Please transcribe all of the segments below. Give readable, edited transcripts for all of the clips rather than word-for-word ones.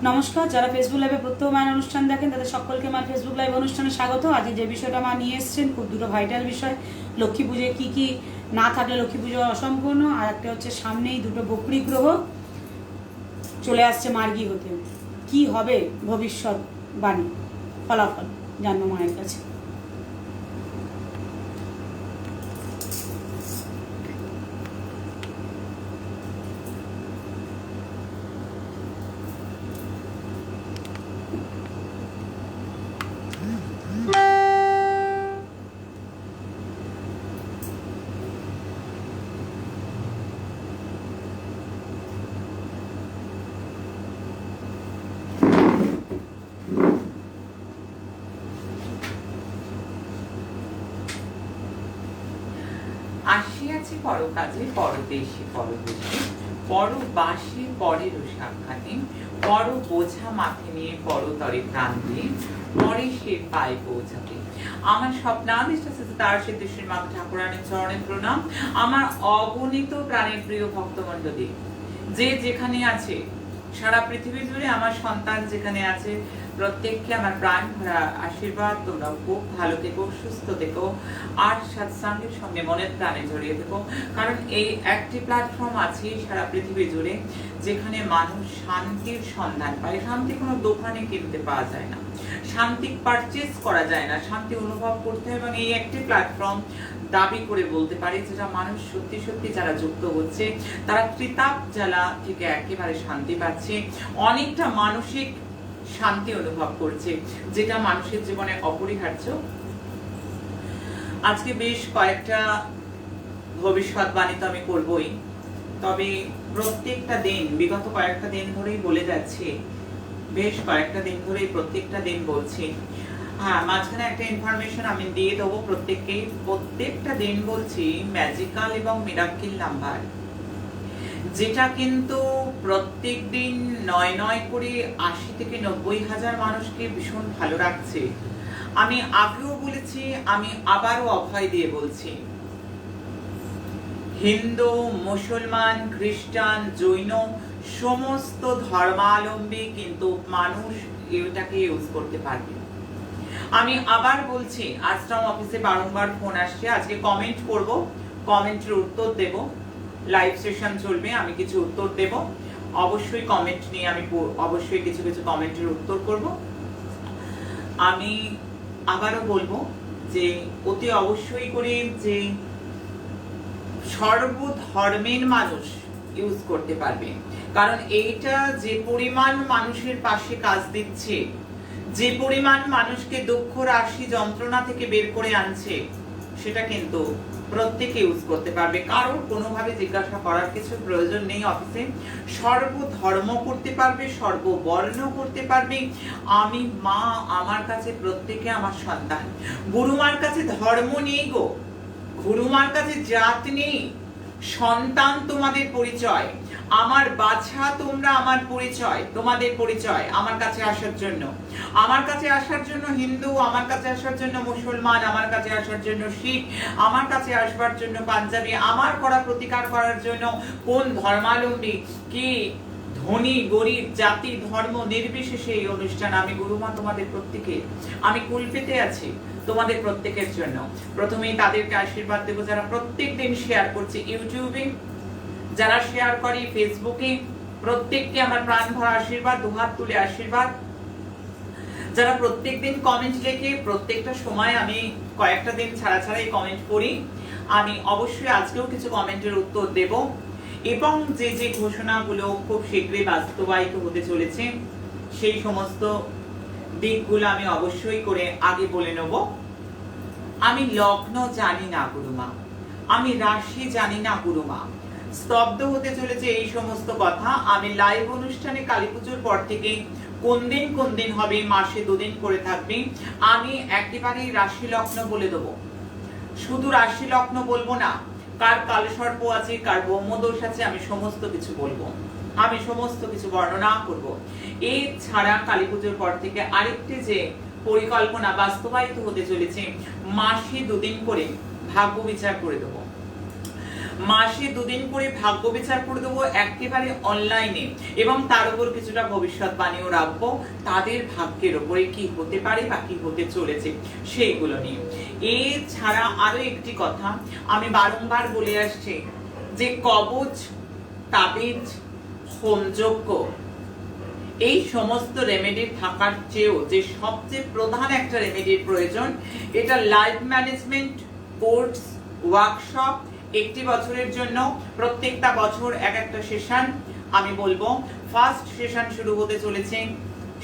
নমস্কার, যারা ফেসবুক লাইভে প্রত্যেকমান অনুষ্ঠান দেখেন তাদের সকলকে আমার ফেসবুক লাইভ অনুষ্ঠানে স্বাগত। আজ যে বিষয়টা মা নিয়ে এসেছেন খুব দুটো ভাইটাল বিষয়। লক্ষ্মী পুজোয় কী কী না থাকলে লক্ষ্মী পুজো অসম্পূর্ণ, আর একটা হচ্ছে সামনেই দুটো বকরি গ্রহ চলে আসছে মার্গী হতে। কি হবে ভবিষ্যৎ বাণী, ফলাফল জানবো মায়ের কাছে। আসিয়াছি পরকাজে পরদেশে পরদেশে, পরবাসে পরের সাক্ষাতে, পর বোঝা মাথে নিয়ে পরতরে প্রাণ দিয়ে পরে সে পায়ে পৌঁছাতে। আমার স্বপ্নাদিষ্ট তার সিদ্ধেশ্বরী মা ঠাকুরানীর চরণে প্রণাম। আমার অগণিত প্রাণের প্রিয় ভক্তমণ্ডলী, যে যেখানে আছে সারা পৃথিবী জুড়ে আমার সন্তান যেখানে আছে, প্রত্যেককে আমার প্রাণ ভরা আশীর্বাদ। তোমরা খুব ভালো থেকো, সুস্থ থেকো, আর সৎসঙ্গের সঙ্গে মনের প্রাণে জড়িয়ে থেকো। কারণ এই একটি প্ল্যাটফর্ম আছে সারা পৃথিবী জুড়ে যেখানে মানুষ শান্তির সন্ধান পায়। শান্তি কোনো দোকানে কিনতে পাওয়া যায় না, শান্তি পারচেজ করা যায় না, শান্তি অনুভব করতে হয়। এবং এই একটি প্ল্যাটফর্ম দাবি করে বলতে পারে যেটা মানুষ সত্যি সত্যি যারা যুক্ত হচ্ছে তারা ত্রিতাপ জ্বালা থেকে একেবারে শান্তি পাচ্ছে, অনেকটা মানসিক শান্তি অনুভব করছে, যেটা মানুষের জীবনে অপরিহার্য। আজকে বেশ কয়েকটা ভবিষ্যৎবাণী তো আমি করবই, তবে প্রত্যেকটা দিন বিগত কয়েকটা দিন ধরেই বলে যাচ্ছে, বেশ কয়েকটা দিন ধরেই প্রত্যেকটা দিন বলছি। হ্যাঁ, মাঝখানে একটা ইনফরমেশন আমি দিয়ে দেবো প্রত্যেককেই। প্রত্যেকটা দিন বলছি ম্যাজিক্যাল এবং মিরাক্কেল নাম্বার, যেটা কিন্তু প্রত্যেক দিন ৯ করে ৮০ থেকে ৯০,০০০ মানুষকে ভীষণ ভালো রাখছে। আমি আগেও বলেছি, আমি আবারও অভয় দিয়ে বলছি, হিন্দু, মুসলমান, খ্রিস্টান, জৈন সমস্ত ধর্মাবলম্বী কিন্তু মানুষ এটাকে ইউজ করতে পারবে। আমি আবার বলছি, আশ্রম অফিসে বারংবার ফোন আসছে, আজকে কমেন্ট করব, কমেন্টের উত্তর দেব, লাইভ সেশন চলবে, আমি কিছু উত্তর দেব। অবশ্যই কমেন্ট নিয়ে আমি অবশ্যই কিছু কিছু কমেন্টের উত্তর করব। আমি আবারও বলবো যে অতি অবশ্যই করে যে সর্বধর্মের মানুষ ইউজ করতে পারবে। কারণ এইটা যে পরিমাণ মানুষের পাশে কাজ দিচ্ছে, যে পরিমাণ মানুষকে দুঃখ রাশি যন্ত্রণা থেকে বের করে আনছে, সেটা কিন্তু প্রত্যেকে ইউজ করতে পারবে। কারণ কোনোভাবে জিজ্ঞাসা করার কিছু প্রয়োজন নেই। অফিসে সর্বধর্ম করতে পারবে, সর্ববর্ণ করতে পারবে। আমি মা, আমার কাছে প্রত্যেকে আমার সন্তান। গুরুমার কাছে ধর্ম নেই গো, গুরুমার কাছে জাত নেই। সন্তান তোমাদের পরিচয়, আমার বাছা তোমরা আমার পরিচয়, তোমাদের পরিচয়। আমার কাছে আসার জন্য, আমার কাছে আসার জন্য হিন্দু, আমার কাছে আসার জন্য মুসলমান, আমার কাছে আসার জন্য শিখ, আমার কাছে আসবার জন্য পাঞ্জাবি, আমার করা প্রতিকার করার জন্য কোন ধর্মাবলম্বী, কি ধনী গরিব, জাতি ধর্ম নির্বিশেষে এই অনুষ্ঠান। আমি গুরুমা তোমাদের প্রত্যেকে, আমি কুল পেতে আছি তোমাদের প্রত্যেকের জন্য। প্রথমেই তাদেরকে আশীর্বাদ দেবো যারা প্রত্যেক দিন শেয়ার করছে ইউটিউবে, যারা শেয়ার করে ফেসবুকে, প্রত্যেককে আমার প্রাণ ভরা আশীর্বাদ, দুহাত তুলে আশীর্বাদ। যারা প্রত্যেক দিন কমেন্ট লেখে, প্রত্যেকটা সময় আমি কয়েকটা দিন ছাড়া ছাড়াই কমেন্ট করি, আমি অবশ্যই আজকেও কিছু কমেন্টের উত্তর দেব। এবং যে যে ঘোষণাগুলো খুব শীঘ্রই বাস্তবায়িত হতে চলেছে, সেই সমস্ত দিকগুলো আমি অবশ্যই করে আগে বলে নেব। আমি লগ্ন জানি না গুরুমা, আমি রাশি জানি না গুরুমা। স্তব্ধ হতে চলেছে এই সমস্ত কথা। আমি লাইভ অনুষ্ঠানে কালী পুজোর পর থেকে কোন দিন হবে, মাসে 2 দিন করে থাকবে, আমি একেবারেই রাশি লগ্ন বলে দেবো। শুধু রাশি লগ্ন বলবো না, কার কালসর্প আছে, কার ব্রহ্মদোষ আছে, আমি সমস্ত কিছু বলবো, আমি সমস্ত কিছু বর্ণনা করব। এছাড়া কালী পুজোর পর থেকে আরেকটি যে পরিকল্পনা বাস্তবায়িত হতে চলেছে, মাসে 2 দিন করে ভাগ্য বিচার করে দেবো। মাসে 2 দিন করে ভাগ্য বিচার করে দেবো একেবারে অনলাইনে, এবং তার উপর কিছুটা ভবিষ্যৎবাণীও রাখবো তাদের ভাগ্যের উপরে কি হতে পারে বা কি হতে চলেছে সেইগুলো নিয়ে। এছাড়া আরো একটি কথা আমি বারংবার বলে আসছি যে কবচ, তাবিজ, হোমযজ্ঞ এই সমস্ত রেমেডি থাকার চেয়েও যে সবচেয়ে প্রধান একটা রেমেডির প্রয়োজন, এটা লাইফ ম্যানেজমেন্ট কোর্স ওয়ার্কশপ 1 বছরের জন্য। প্রত্যেকটা বছর এক একটা সেশন। আমি বলবো ফার্স্ট সেশন শুরু হতে চলেছে।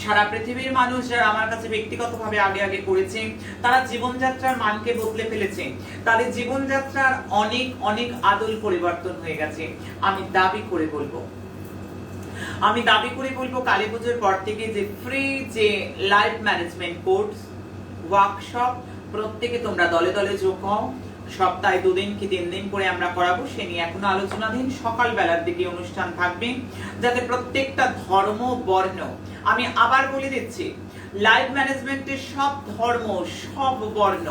সারা পৃথিবীর মানুষ যারা আমার কাছে ব্যক্তিগতভাবে আগে আগে করেছে তারা জীবনযাত্রার মানকে বদলে ফেলেছে, তাদের জীবনযাত্রার অনেক অনেক আদল পরিবর্তন হয়ে গেছে। আমি দাবি করে বলবো কালী পুজোর পর থেকে যে ফ্রি যে লাইফ ম্যানেজমেন্ট কোর্স ওয়ার্কশপ প্রত্যেকে তোমরা দলে দলে যোগ হও। সপ্তাহে 2 দিন কি 3 দিন করে আমরা করাবো, সে নিয়ে এখনো আলোচনাধীন। সকাল বেলার দিকে অনুষ্ঠান থাকবে, যাতে প্রত্যেকটা ধর্ম বর্ণ, আমি আবার বলে দিচ্ছি, লাইফ ম্যানেজমেন্টের সব ধর্ম সব বর্ণ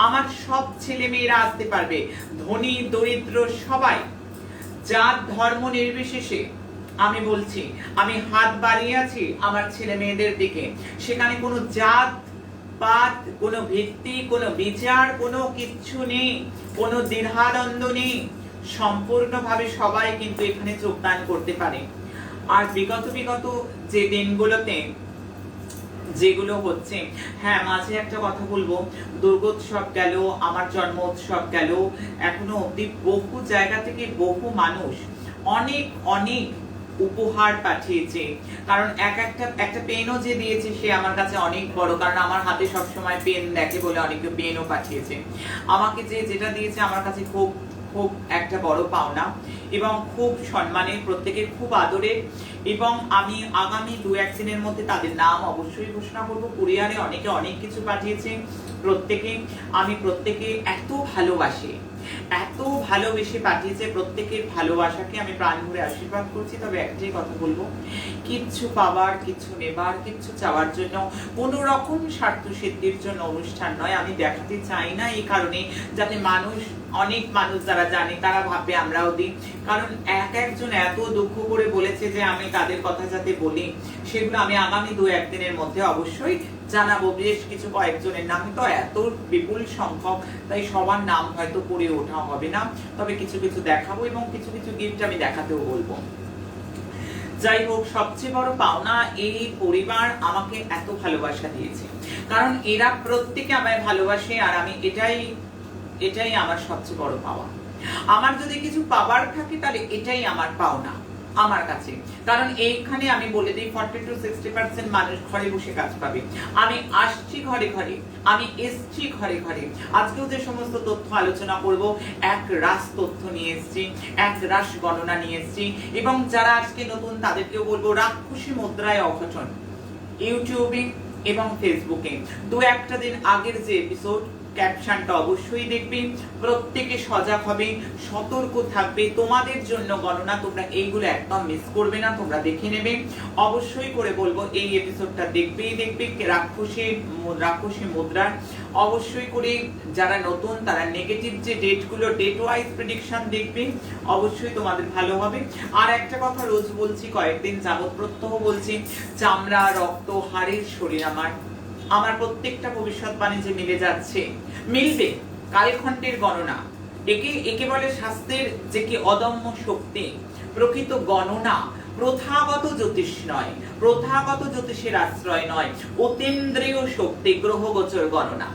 আমার সব ছেলে মেয়েরা আসতে পারবে, ধনী দরিদ্র সবাই, জাত ধর্ম নির্বিশেষে। আমি বলছি, আমি হাত বাড়িয়ে আছি আমার ছেলে মেয়েদের দিকে। সেখানে কোনো জাত পাত, কোনো ভিত্তি, কোনো বিচার, কোনো কিচ্ছু নেই, কোনো দ্বিধাদ্বন্দ্ব নেই। সম্পূর্ণভাবে সবাই কিন্তু এখানে যোগদান করতে পারে। আর বিগত যে দিনগুলোতে যেগুলো হচ্ছে, হ্যাঁ মাঝে একটা কথা বলবো, দুর্গোৎসব গেল, আমার জন্ম উৎসব গেল, এখনো অব্দি বহু জায়গা থেকে বহু মানুষ অনেক অনেক উপহার পাঠিয়েছে। কারণ একটা পেনও যে দিয়েছে সে আমার কাছে অনেক বড়, কারণ আমার হাতে সবসময় পেন দেখে বলে অনেকে পেনও পাঠিয়েছে। আমাকে যেটা দিয়েছে আমার কাছে খুব খুব একটা বড় পাওনা এবং খুব সম্মানের, প্রত্যেকের খুব আদরের। এবং আমি আগামী 2-1 দিনের মধ্যে তাদের নাম অবশ্যই ঘোষণা করবো। কুরিয়ারে অনেকে অনেক কিছু পাঠিয়েছে, প্রত্যেকে এত ভালোবেসে পাঠিয়েছে। প্রত্যেকের ভালোবাসাকে আমি প্রাণ ভরে আশীর্বাদ করছি। তবে একটাই কথা বলবো, কিচ্ছু পাবার, কিছু নেবার, কিচ্ছু চাওয়ার জন্য, কোনো রকম স্বার্থ সিদ্ধির জন্য অনুষ্ঠান নয়। আমি দেখাতে চাই না এই কারণে যাতে অনেক মানুষ যারা জানে তারা ভাববে আমরাও দিই। কারণ একজন এত দুঃখ করে বলেছে যে আমি তাদের কথা যাতে বলি, সেগুলো আমি আগামী 2-1 দিনের মধ্যে অবশ্যই জানাবো। বেশ কিছু কয়েকজনের নাম, তো এত বিপুল সংখ্যক, তাই সবার নাম হয়তো পড়ে ওঠা হবে না, তবে কিছু দেখাবো এবং কিছু গিফট আমি দেখাতেও বলবো। যাই হোক, সবচেয়ে বড় পাওনা এই পরিবার আমাকে এত ভালোবাসা দিয়েছে, কারণ এরা প্রত্যেকে আমায় ভালোবাসে। আর আমি এটাই আমার সবচেয়ে বড় পাওয়া। আমার যদি কিছু পাবার থাকে তাহলে এটাই আমার পাওনা আমার কাছে। কারণ এইখানে আমি বলে দিই 40-60% মানুষ ঘরে বসে কাজ পাবে। আমি আসছি ঘরে ঘরে, আমি এসছি ঘরে ঘরে। আজকেও যে সমস্ত তথ্য আলোচনা করব, এক রাশ তথ্য নিয়ে এসছি, এক রাশ গণনা নিয়ে এসছি। এবং যারা আজকে নতুন তাদেরকেও বলবো, রাক্ষসী মুদ্রায় অঘটন ইউটিউবে এবং ফেসবুকে 2-1 দিন আগের যে এপিসোড, ক্যাপশনটা অবশ্যই দেখবে। প্রত্যেকে সজাগ হবে, সতর্ক থাকবে। তোমাদের জন্য গণনা, তোমরা এইগুলো একদম মিস করবে না, তোমরা দেখে নেবে। অবশ্যই করে বলবো এই এপিসোডটা দেখবে। রাক্ষসী মুদ্রা অবশ্যই করে যারা নতুন তারা নেগেটিভ যে ডেটগুলো, ডেট ওয়াইজ প্রেডিকশন দেখবে, অবশ্যই তোমাদের ভালো হবে। আর একটা কথা রোজ বলছি, কয়েকদিন যাবত প্রত্যহ বলছি, চামড়া, রক্ত, হাড়ের শরীর আমার প্রত্যেকটা ভবিষ্যৎবাণী যে মিলে যাচ্ছে, মিলবে। কালখণ্ডের গণনা, একে বলে স্বাস্থ্যের যে কি অদম্য শক্তি, প্রকৃত গণনা। প্রথাগত জ্যোতিষ নয়, প্রথাগত জ্যোতিষের আশ্রয় নয়, অতীন্দ্রিয় শক্তি, গ্রহগোচর গণনা।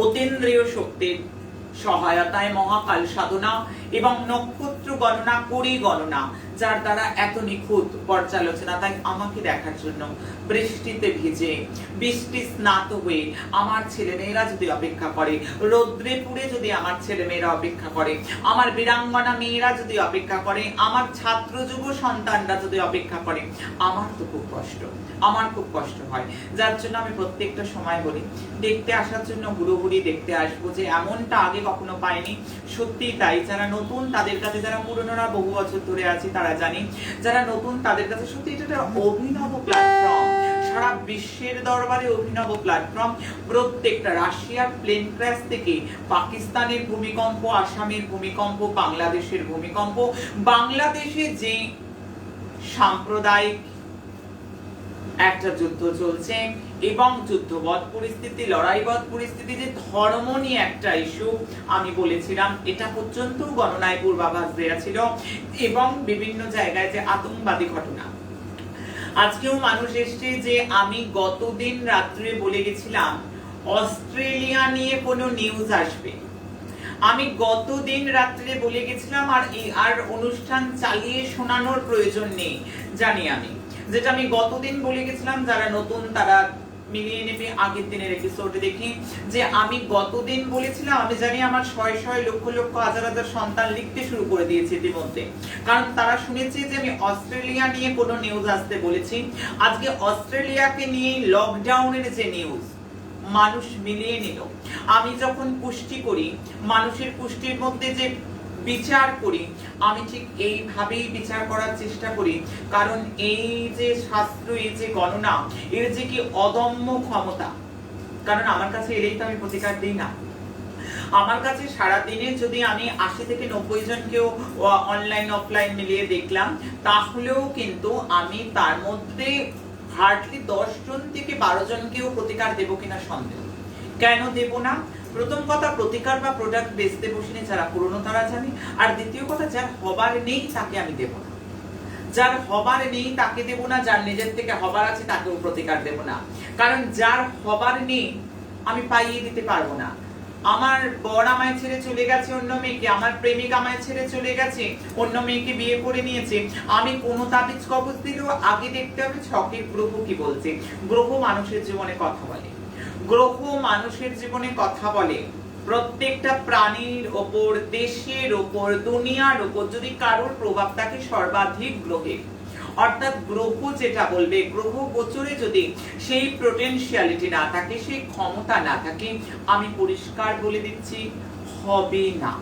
অতীন্দ্রিয় শক্তির সহায়তায় মহাকাল সাধনা এবং নক্ষত্র গণনা, করি গণনা, যার দ্বারা এত নিখুঁত পর্যালোচনা। তাই আমাকে দেখার জন্য বৃষ্টিতে ভিজে, বৃষ্টি স্নাত হয়ে আমার ছেলেমেয়েরা যদি অপেক্ষা করে, রৌদ্রে পুড়ে যদি আমার ছেলেমেয়েরা অপেক্ষা করে, আমার বীরাঙ্গনা মেয়েরা যদি অপেক্ষা করে, আমার ছাত্র যুব সন্তানরা যদি অপেক্ষা করে, আমার তো খুব কষ্ট হয়। যার জন্য আমি প্রত্যেকটা সময় বলি, দেখতে আসার জন্য হুড়োহুড়ি দেখতে আসবো, যে এমনটা আগে কখনো পাইনি। সত্যি তাই। যারা নতুন তাদের কাছে, যারা পুরনোরা বহু বছর ধরে আছে তারা জানি, যারা নতুন তাদের কাছে সত্যি এটা একটা অভিনব প্ল্যাটফর্ম। সারা বিশ্বের দরবারে অভিনব প্ল্যাটফর্ম। প্রত্যেকটা রাশিয়ার প্লেন ক্র্যাশ থেকে পাকিস্তানের ভূমিকম্প, আসামের ভূমিকম্প, বাংলাদেশের ভূমিকম্প, বাংলাদেশে যে সাম্প্রদায়িক একটা যুদ্ধ চলছে এবং যুদ্ধবৎ পরিস্থিতি, লড়াইবৎ পরিস্থিতি, যে ধর্ম নিয়ে একটা ইস্যু, আমি বলেছিলাম এটা পর্যন্ত গণনায় পূর্বাভাস দেয়া ছিল, এবং বিভিন্ন জায়গায় যে আতঙ্কবাদী ঘটনা। আজকেও মানুষ এসছে যে আমি গতদিন রাত্রে বলে গেছিলাম অস্ট্রেলিয়া নিয়ে কোনো নিউজ আসবে, আমি গতদিন রাত্রে বলে গেছিলাম, আর অনুষ্ঠান চালিয়ে শোনানোর প্রয়োজন নেই জানি আমি, যেটা আমি গতদিন বলে গেছিলাম। যারা নতুন তারা মিলিয়ে নেবে আগের দিনের এপিসোডে দেখি যে আমি গতদিন বলেছিলাম। আমি জানি আমার শয় শয় লক্ষ লক্ষ হাজার হাজার সন্তান লিখতে শুরু করে দিয়েছে ইতিমধ্যে, কারণ তারা শুনেছে যে আমি অস্ট্রেলিয়া নিয়ে কোনো নিউজ আসতে বলেছি। আজকে অস্ট্রেলিয়াকে নিয়ে লকডাউনের যে নিউজ মানুষ মিলিয়ে নিল। আমি যখন পুষ্টি করি, মানুষের পুষ্টির মধ্যে যে বিচার করি, আমি ঠিক এইভাবেই বিচার করার চেষ্টা করি, কারণ এই যে শাস্ত্র, এই যে গণনা, এর যে কি অদম্য ক্ষমতা, কারণ আমার কাছে এলেই তো আমি প্রতিকার দিই না। আমার কাছে সারাদিনে যদি আমি 80 থেকে 90 জনকেও অনলাইন অফলাইন মিলিয়ে দেখলাম, তাহলেও কিন্তু আমি তার মধ্যে হার্ডলি 10 জন থেকে 12 জনকেও প্রতিকার দেব কিনা সন্দেহ। কেন দেব না? প্রথম কথা, প্রতিকার বা প্রোডাক্ট বেচতে বসিনি, যারা পুরনো তারা জানে। আর দ্বিতীয় কথা, যার হবার নেই তাকে আমি দেব না, যার হবার নেই তাকে দেব না, যার নিজের থেকে হবার আছে তাকেও প্রতিকার দেব না। কারণ যার হবার নেই আমি পাইয়ে দিতে পারবো না। আমার বর আমায় ছেড়ে চলে গেছে অন্য মেয়েকে, আমার প্রেমিক আমায় ছেড়ে চলে গেছে, অন্য মেয়েকে বিয়ে করে নিয়েছে, আমি কোনো তাবিজ কবজ দিলেও আগে দেখতে হবে ছকের গ্রহ কি বলছে। গ্রহ মানুষের জীবনে কথা বলে, গ্রহ মানুষের জীবনে কথা বলে। প্রত্যেকটা প্রাণীর ওপর, দেশের ওপর, দুনিয়ার ওপর যদি কারোর প্রভাব থাকে সর্বাধিক গ্রহে, অর্থাৎ গ্রহ যেটা বলবে, গ্রহ গোচরে যদি সেই পোটেনশিয়ালিটি না থাকে, সেই ক্ষমতা না থাকে, আমি পরিষ্কার বলে দিচ্ছি হবে না,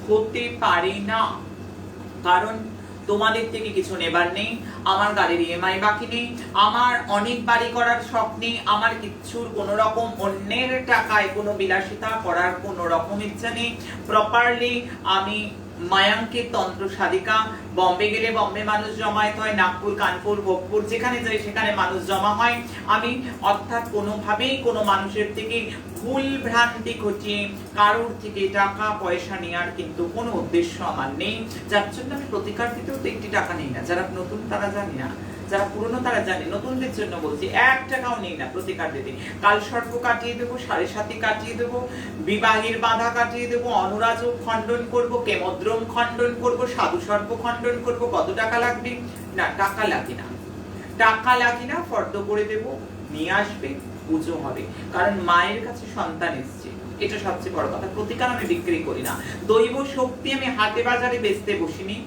হতে পারে না। কারণ তোমাদের থেকে কিছু নেবার নেই, আমার গাড়ির ইএমআই বাকি নেই, আমার অনেক বাড়ি করার শখ নেই, আমার কিচ্ছুর কোনো রকম অন্যের টাকায় কোনো বিলাসিতা করার কোনো রকম ইচ্ছা নেই। প্রপারলি আমি মায়াঙ্কের তন্ত্র সাধিকা। বম্বে গেলে বম্বে মানুষ জমায়েত হয়, নাগপুর, কানপুর, ভোগপুর, যেখানে যাই সেখানে মানুষ জমা হয়। আমি অর্থাৎ কোনোভাবেই কোনো মানুষের থেকে ভুল ভ্রান্তি ঘটিয়ে কারোর থেকে টাকা পয়সা নেওয়ার কিন্তু কোনো উদ্দেশ্য আমার নেই, যার জন্য আমি প্রতিকার দিতেও তো একটি টাকা নেই না। যারা নতুন তারা জানি না, যারা পুরনো তারা জানে, নতুনদের জন্য বলছি 1 টাকাও নেই না প্রতিকার দিতে। কাল সর্প কাটিয়ে দেবো, 7.5 কাটিয়ে দেবো, বিবাহের বাধা কাটিয়ে দেবো, অনুরাজক খণ্ডন করব, কেমদ্রম খণ্ডন করব, সাধু সর্প খণ্ডন করব। কত টাকা লাগবে? না, টাকা লাগে না, টাকা লাগে না, ফর্দ করে দেব, নিয়ে আসবে, পুজো হবে। কারণ মায়ের কাছে সন্তান এসছে, এটা সবচেয়ে বড় কথা। প্রতিকার আমি বিক্রি করি না, দৈব শক্তি আমি হাটে বাজারে বেচতে বসিনি।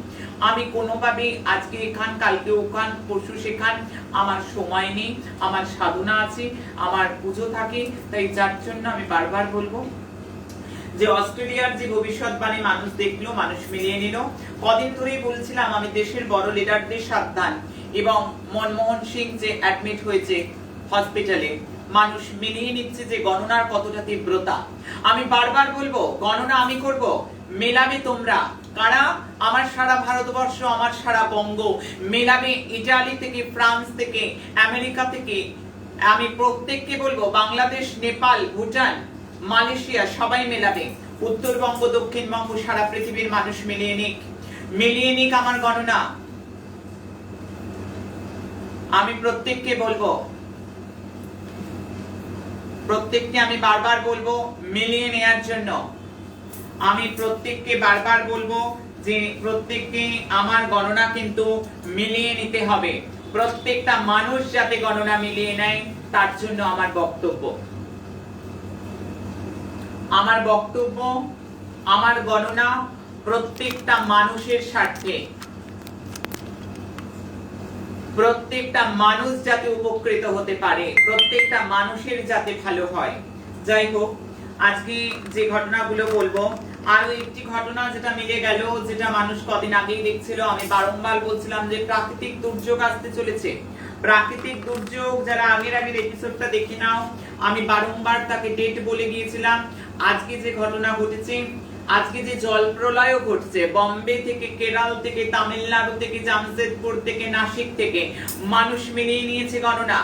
আমি কোনোভাবে আজকে এখান, কালকে ওখান, পরশু সেখান, আমার সময় নেই, আমার সাধনা আছে, আমার পুজো থাকে। তাই যার জন্য আমি বারবার বলবো যে অস্ট্রেলিয়ার যে ভবিষ্যৎবাণী মানুষ দেখলো, মানুষ মিলিয়ে নিল। কদিন ধরেই বলছিলাম আমি দেশের বড় লিডারদের সাবধান, এবং মনমোহন সিং যে অ্যাডমিট হয়েছে হসপিটালে, মানুষ মিলিয়ে নিচ্ছে যে গণনার কতটা তীব্রতা। আমি বারবার বলবো গণনা আমি করব, মেলাবে তোমরা। কারা? আমার সারা ভারতবর্ষ, আমার সারা বঙ্গ মেলাবে, ইটালি থেকে, ফ্রান্স থেকে, আমেরিকা থেকে। আমি প্রত্যেককে বলবো বাংলাদেশ, নেপাল, ভুটান, মালয়েশিয়া সবাই মেলাবে। উত্তরবঙ্গ, দক্ষিণবঙ্গ, সারা পৃথিবীর মানুষ মিলিয়ে নিক, মিলিয়ে নিক আমার গণনা। আমি প্রত্যেককে বলবো, প্রত্যেককে আমি বারবার বলবো মিলিয়ে নেয়ার জন্য। আমি প্রত্যেককে বারবার বলবো যে প্রত্যেককে আমার গণনা কিন্তু মিলিয়ে নিতে হবে। প্রত্যেকটা মানুষ যাতে গণনা মিলিয়ে নেয়, তার জন্য আমার বক্তব্য, আমার বক্তব্য, আমার গণনা প্রত্যেকটা মানুষের স্বার্থে, প্রত্যেকটা মানুষ যাতে উপকৃত হতে পারে, প্রত্যেকটা মানুষের যাতে ভালো হয়। যাই হোক, আজকে যে ঘটনাগুলো বলবো, আরো একটি ঘটনা যেটা মিলে গেল, যেটা মানুষ কদিন আগেই দেখছিল। আমি বারংবার বলছিলাম যে প্রাকৃতিক দুর্যোগ আসতে চলেছে, প্রাকৃতিক দুর্যোগ, যারা আগের এপিসোডটা দেখে নাও, আমি বারংবার তাকে ডেট বলে গিয়েছিলাম। আজকে যে ঘটনা ঘটেছে, আজকে যে জল প্রলয়ও ঘটছে, বম্বে থেকে, কেরল থেকে, তামিলনাড়ু থেকে, জামশেদপুর থেকে, নাসিক থেকে মানুষ মিলিয়ে নিয়েছে গণনা।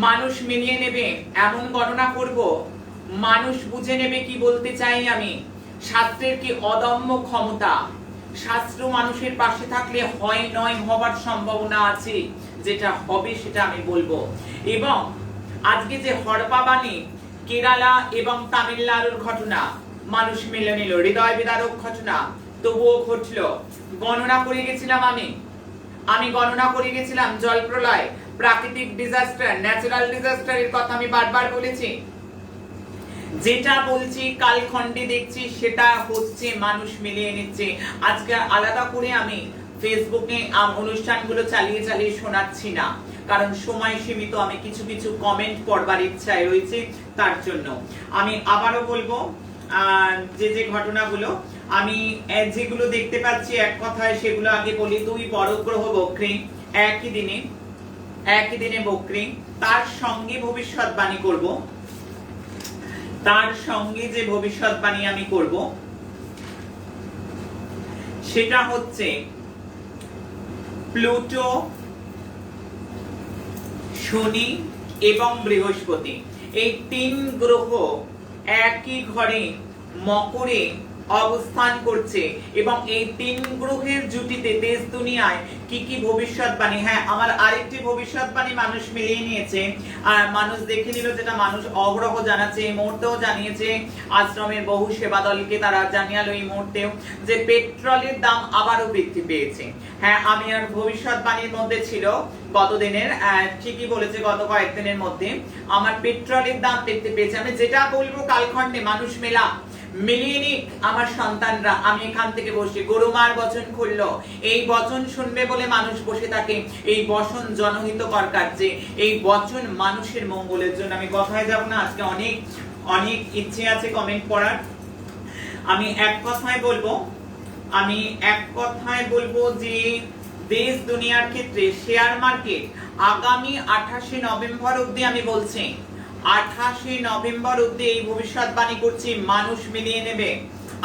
মানুষ মিলিয়ে নেবে, এমন গণনা করব মানুষ বুঝে নেবে কি বলতে চাই আমি। শাস্ত্রের কি অদম্য ক্ষমতা! শাস্ত্র মানুষের পাশে থাকলে হয় নয় হবার সম্ভাবনা আছে, যেটা হবে সেটা আমি বলবো। এবং আজকে যে হরপাবানি কেরালা এবং তামিলনাড়ুর ঘটনা, মানুষ মেনে নিল, হৃদয় বিদারক ঘটনা, তবুও ঘটলো। গণনা করে গেছিলাম আমি গণনা করে গেছিলাম জল প্রলয়, প্রাকৃতিক ডিজাস্টার, ন্যাচারাল ডিজাস্টারের কথা আমি বারবার বলেছি। যেটা বলছি কালখণ্ডে দেখছি সেটা হচ্ছে, মানুষ মিলিয়ে নিচ্ছে। আজকে আলাদা করে আমি ফেসবুকে অনুষ্ঠানগুলো চালিয়ে চালিয়ে শোনাচ্ছি না, কারণ সময় সীমিত। আমি কিছু কিছু কমেন্ট পড়বার ইচ্ছায় রয়েছে, তার জন্য আমি আবারও বলবো যে যে ঘটনাগুলো আমি যেগুলো দেখতে পাচ্ছি, এক কথায় সেগুলো আগে বলি। 2 বড় গ্রহ বক্রী একই দিনে বক্রী, তার সঙ্গে ভবিষ্যৎবাণী করব। তার সঙ্গে যে ভবিষ্যৎবাণী আমি করব সেটা হচ্ছে প্লুটো, শনি এবং বৃহস্পতি। এই 3 গ্রহ একই ঘরে মকরে অবস্থান করছে, এবং এই 3 গ্রহের জুটিতে দেশ দুনিয়ায় কি কি ভবিষ্যৎবাণী। হ্যাঁ, আমার আরেকটি ভবিষ্যৎবাণী মানুষ মিলিয়ে নিয়েছে, আর মানুষ দেখে নিল, যেটা মানুষ অগ্রহ জানাচ্ছে, এই মুহূর্তেও জানিয়েছে। আশ্রমের বহু সেবা দলকে তারা জানিয়ালো এই মুহূর্তেও যে পেট্রোলের দাম আবারও বৃদ্ধি পেয়েছে। হ্যাঁ, আমি আর ভবিষ্যৎবাণীর মধ্যে ছিল গত দিনের, ঠিকই বলেছে, গত কয়েকদিনের মধ্যে আমার পেট্রোলের দাম বৃদ্ধি পেয়েছে। আমি যেটা বলবো কালখণ্ডে মানুষ মিলিয়ে নিক আমার সন্তানরা। আমি এখান থেকে বসে গরুমার বচন খুললো, এই বচন শুনবে বলে মানুষ বসে থাকে। এই বচন জনহিতকর কার্যে, এই বচন মানুষের মঙ্গলের জন্য। আমি কথায় যাব না, আজকে অনেক অনেক ইচ্ছে আছে কমেন্ট পড়ার। আমি এক কথায় বলবো যে দেশ দুনিয়ার ক্ষেত্রে শেয়ার মার্কেট আগামী 28শে নভেম্বর অবধি, আমি বলছি 28শে নভেম্বর অবধি এই ভবিষ্যৎবাণী করছি, মানুষ মিলিয়ে নেবে।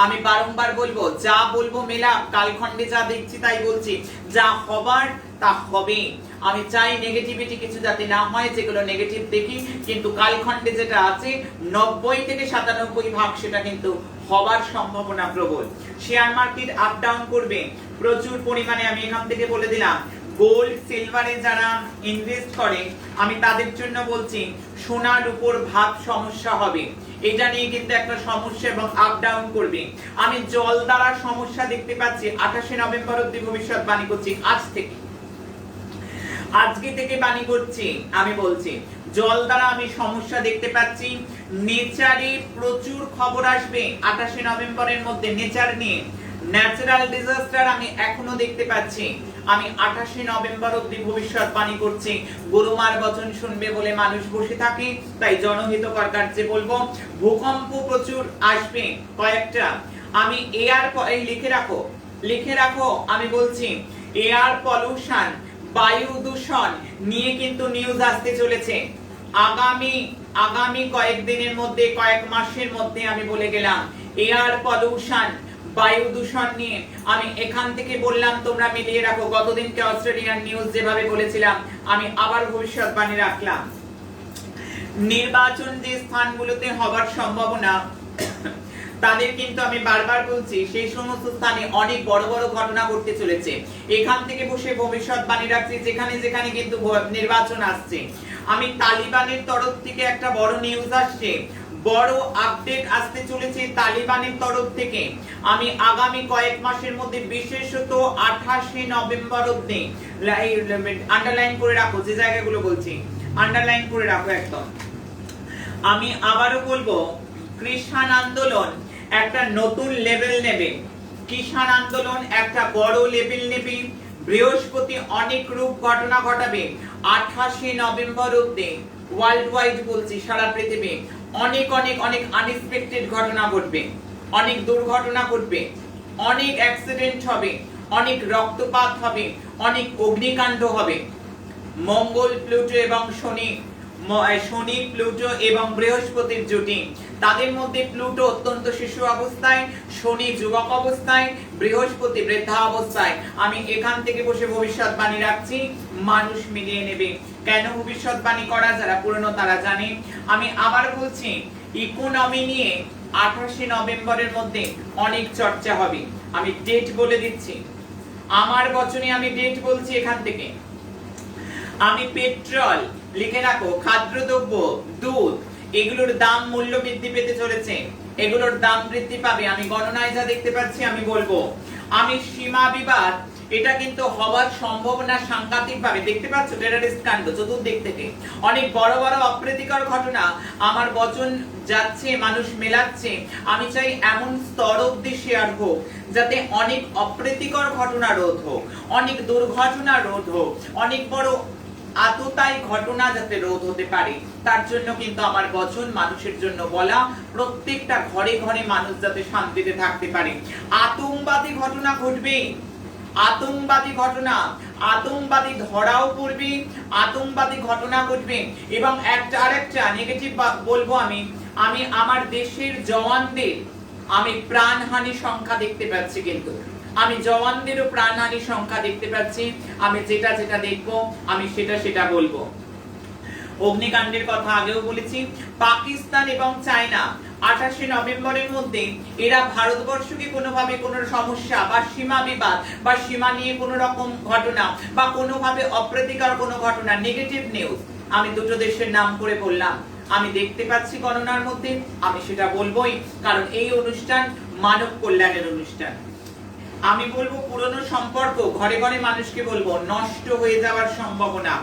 আমি বারংবার বলবো, যা বলবো মেলা, কালখণ্ডে যা দেখছি তাই বলছি, যা হবার তা হবে। আমি চাই নেগেটিভিটি কিছু যাতে না হয়, যেগুলো নেগেটিভ দেখি, কিন্তু কালখণ্ডে যেটা আছে 90 থেকে 97% সেটা কিন্তু হবার সম্ভাবনা প্রবল। শেয়ার মার্কেট আপ ডাউন করবে প্রচুর পরিমাণে, আমি এখান থেকে বলে দিলাম। গোল্ড সিলভারে যারা ইনভেস্ট করে, আমি তাদের জন্য বলছি সোনার উপর ভাব সমস্যা হবে, এটা নিয়ে কিন্তু একটা সমস্যা, এবং আপ ডাউন করবে। আমি জল দ্বারা সমস্যা দেখতে পাচ্ছি। 28শে নভেম্বর অবধি ভবিষ্যৎবাণী করছি, আজকে থেকে বাণী করছি। আমি বলছি জল দ্বারা আমি সমস্যা দেখতে পাচ্ছি। নেচারে প্রচুর খবর আসবে 28শে নভেম্বরের মধ্যে, নেচার নিয়ে। ন্যাচারাল ডিজাস্টার আমি এখনো দেখতে পাচ্ছি। আমি 28শে নভেম্বর অবধি ভবিষ্যৎবাণী করছি। গরুমার বচন শুনবে বলে মানুষ বসে থাকে, তাই জনহিতকর কার্যে বলবো। ভূকম্প প্রচুর আসবে কয়েকটা। আমি লিখে রাখো আমি বলছি এয়ার পলিউশন, বায়ু দূষণ নিয়ে কিন্তু নিউজ আসতে চলেছে আগামী কয়েকদিনের মধ্যে, কয়েক মাসের মধ্যে। আমি বলে গেলাম এয়ার পলিউশন, বায়ু দূষণ নিয়ে আমি এখান থেকে বললাম, তোমরা মিলিয়ে রাখো। গতদিনকে অস্ট্রেলিয়ান নিউজ যেভাবে বলেছিলাম, আমি আবার ভবিষ্যৎবাণী রাখলাম। নির্বাচন যে স্থানগুলোতে হবার সম্ভাবনা, তাদের কিন্তু আমি বারবার বলছি সেই সমস্ত স্থানে অনেক বড় বড় ঘটনা ঘটতে চলেছে। এখান থেকে বসে ভবিষ্যৎবাণী রাখছি, যেখানে যেখানে কিন্তু নির্বাচন আসছে। আমি তালিবানের তরফ থেকে একটা বড় নিউজ আসছে, বড় আপডেট আসতে চলেছে তালিবানের তরফ থেকে। আমি আগামী কয়েক মাসের মধ্যে, বিশেষত 28শে নভেম্বর অবধি, আন্ডারলাইন করে রাখো, যে জায়গাগুলো বলছি আন্ডারলাইন করে রাখো একদম। আমি আবারও বলবো, কিষাণ আন্দোলন একটা নতুন লেভেল নেবে। কিষাণ আন্দোলন একটা বড় লেভেল নেবে। বৃহস্পতি অনেক রূপ ঘটনা ঘটাবে 28শে নভেম্বর অবধি। ওয়ার্ল্ড ওয়াইড বলছি, সারা পৃথিবী অনেক অনেক অনেক আনএক্সপেক্টেড ঘটনা ঘটবে, অনেক দুর্ঘটনা ঘটবে, অনেক অ্যাক্সিডেন্ট হবে, অনেক রক্তপাত হবে, অনেক অগ্নিকাণ্ড হবে। মঙ্গল প্লুটো এবং শনি শনি প্লুটো এবং বৃহস্পতির জুটি, তাদের মধ্যে প্লুটো অত্যন্ত শিশু অবস্থায়, শনি যুবক অবস্থায়, বৃহস্পতি বৃদ্ধা অবস্থায়। আমি এখান থেকে বসে ভবিষ্যৎবাণী রাখছি, মানুষ মিলিয়ে নেবে। কেন ভবিষ্যৎবাণী করা, যারা পুরনো তারা জানে। আমি আবার বলছি, ইকোনমি নিয়ে 28 নভেম্বরের মধ্যে অনেক চর্চা হবে। আমি ডেট বলে দিচ্ছি, আমার বচনে আমি ডেট বলছি। এখান থেকে আমি পেট্রোল লিখে রাখো, খাদ্যদ্রব্য, দুধ, এগুলোর দাম মূল্য বৃদ্ধি পেতে চলেছে, এগুলোর দাম বৃদ্ধি পাবে। আমি গণনায় যা দেখতে পাচ্ছি আমি বলবো। আমি সীমা বিবাদ, এটা কিন্তু হওয়ার সম্ভাবনা সাংঘাতিক ভাবে দেখতে পাচ্ছ। টেররিস্ট কাণ্ড চতুর্দিক থেকে অনেক বড় বড় অপ্রীতিকর ঘটনা আমার বচন যাচ্ছে, মানুষ মেলাচ্ছে। আমি চাই এমন স্তর অব্দি শেয়ার হোক যাতে অনেক অপ্রীতিকর ঘটনা রোধ হোক, অনেক দুর্ঘটনা রোধ হোক, অনেক বড় আততাই ঘটনা যাতে রোধ হতে পারে। তার জন্য কিন্তু আমার বচন মানুষের জন্য বলা, প্রত্যেকটা ঘরে ঘরে মানুষ যাতে শান্তিতে থাকতে পারে। আতঙ্কবাদী ঘটনা ঘটবে, আতঙ্কবাদী ঘটনা, আতঙ্কবাদী ধরাও পড়বে, আতঙ্কবাদী ঘটনা ঘটবে। এবং আরেকটা নেগেটিভ বলবো, আমি আমার দেশের জওয়ানদের আমি প্রাণহানি সংখ্যা দেখতে পাচ্ছি, কিন্তু আমি জওয়ানদেরও প্রাণহানি সংখ্যা দেখতে পাচ্ছি। আমি যেটা যেটা দেখবো আমি সেটা বলবো। অগ্নিকাণ্ডের কথা আগেও বলেছি। পাকিস্তান এবং চায়না 28 নভেম্বরের মধ্যে এরা ভারতবর্ষকে কোনোভাবে কোনো সমস্যা বা সীমা বিবাদ বা সীমা নিয়ে কোনো রকম ঘটনা বা কোনোভাবে অপ্রীতিকর কোনো ঘটনা, নেগেটিভ নিউজ, আমি দুটো দেশের নাম করে বললাম, আমি দেখতে পাচ্ছি গণনার মধ্যে। আমি সেটা বলবোই, কারণ এই অনুষ্ঠান মানব কল্যাণের অনুষ্ঠান। আমি বলবো পুরনো সম্পর্ক ঘরে ঘরে মানুষকে বলবো নষ্ট হয়ে যাওয়ার সম্ভাবনা।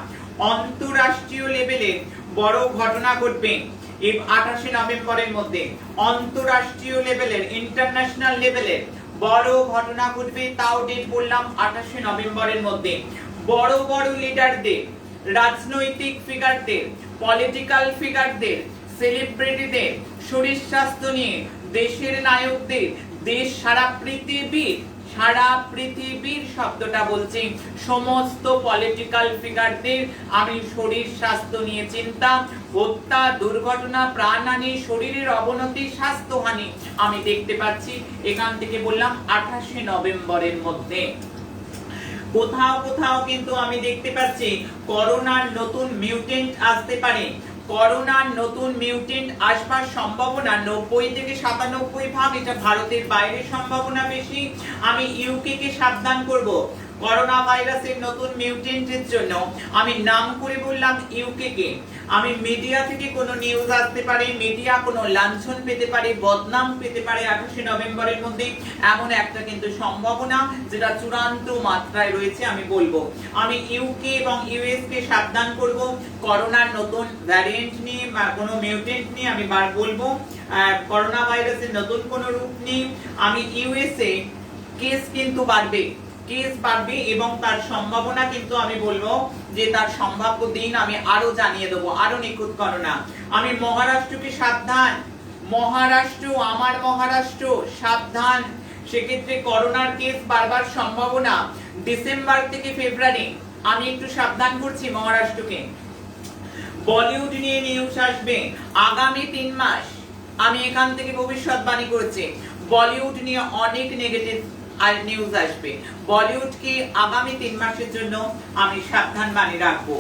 অন্তররাষ্ট্রীয় লেভেলে বড় ঘটনা ঘটবে এই 28 নভেম্বরের মধ্যে। অন্তররাষ্ট্রীয় লেভেলের, ইন্টারন্যাশনাল লেভেলের বড় ঘটনা ঘটবে। তাও ডেট বললাম 28 নভেম্বরের মধ্যে। বড় বড় লিডারদের, রাজনৈতিক ফিগারদের, পলিটিক্যাল ফিগারদের, সেলিব্রিটিদের শরীর স্বাস্থ্য নিয়ে, দেশের নায়কদের, দেশ সারা পৃথিবীর শব্দটা বলছি, সমস্ত পলিটিক্যাল ফিগারদের আমি শরীর স্বাস্থ্য নিয়ে চিন্তা, হত্যা, দুর্ঘটনা, প্রাণহানি, শরীরের অবনতি, স্বাস্থ্যহানি আমি দেখতে পাচ্ছি। এখান থেকে বললাম 28 নভেম্বরের মধ্যে। কোথাও কোথাও কিন্তু আমি দেখতে পাচ্ছি করোনার নতুন মিউটেন্ট আসতে পারে। করোনার নতুন মিউটেন্ট আসবার সম্ভাবনা 90 থেকে 97 ভাগ। এটা ভারতের বাইরে সম্ভাবনা বেশি। আমি ইউকে কে সাবধান করব করোনা ভাইরাসের নতুন মিউটেন্টের জন্য। আমি নাম করে বললাম ইউকে কে। আমি মিডিয়া থেকে কোনো নিউজ আসতে পারে, মিডিয়া কোনো লাঞ্ছন পেতে পারে, বদনাম পেতে পারে 28 নভেম্বরের মধ্যে, এমন একটা কিন্তু সম্ভাবনা যেটা চূড়ান্ত মাত্রায় রয়েছে। আমি বলবো আমি ইউকে এবং ইউএস কে সাবধান করব করোনার নতুন ভ্যারিয়েন্ট নিয়ে বা কোনো মিউটেন্ট নিয়ে। আমি বলবো করোনা ভাইরাসের নতুন কোনো রূপ নিয়ে। আমি ইউএসএ কেস কিন্তু বাড়বে, এবং তার সম্ভাবনা কিন্তু আমি বলবো যে তার সম্ভাব্য দিন আমি আরো জানিয়ে দেবো, আরো নিখুঁত করোনা। আমি মহারাষ্ট্রকে সাবধান, মহারাষ্ট্র, আমার মহারাষ্ট্র সাবধান। সেক্ষেত্রে করোনার কেস বাড়বার সম্ভাবনা ডিসেম্বর থেকে ফেব্রুয়ারি, আমি একটু সাবধান করছি মহারাষ্ট্রকে। বলিউড নিয়ে নিউজ আসবে আগামী 3 মাস। আমি এখান থেকে ভবিষ্যৎবাণী করছি বলিউড নিয়ে অনেক নেগেটিভ আর নিউজ আসবে। বলিউডকে আগামী 3 মাসের জন্য আমি সাবধান বাণী রাখবো।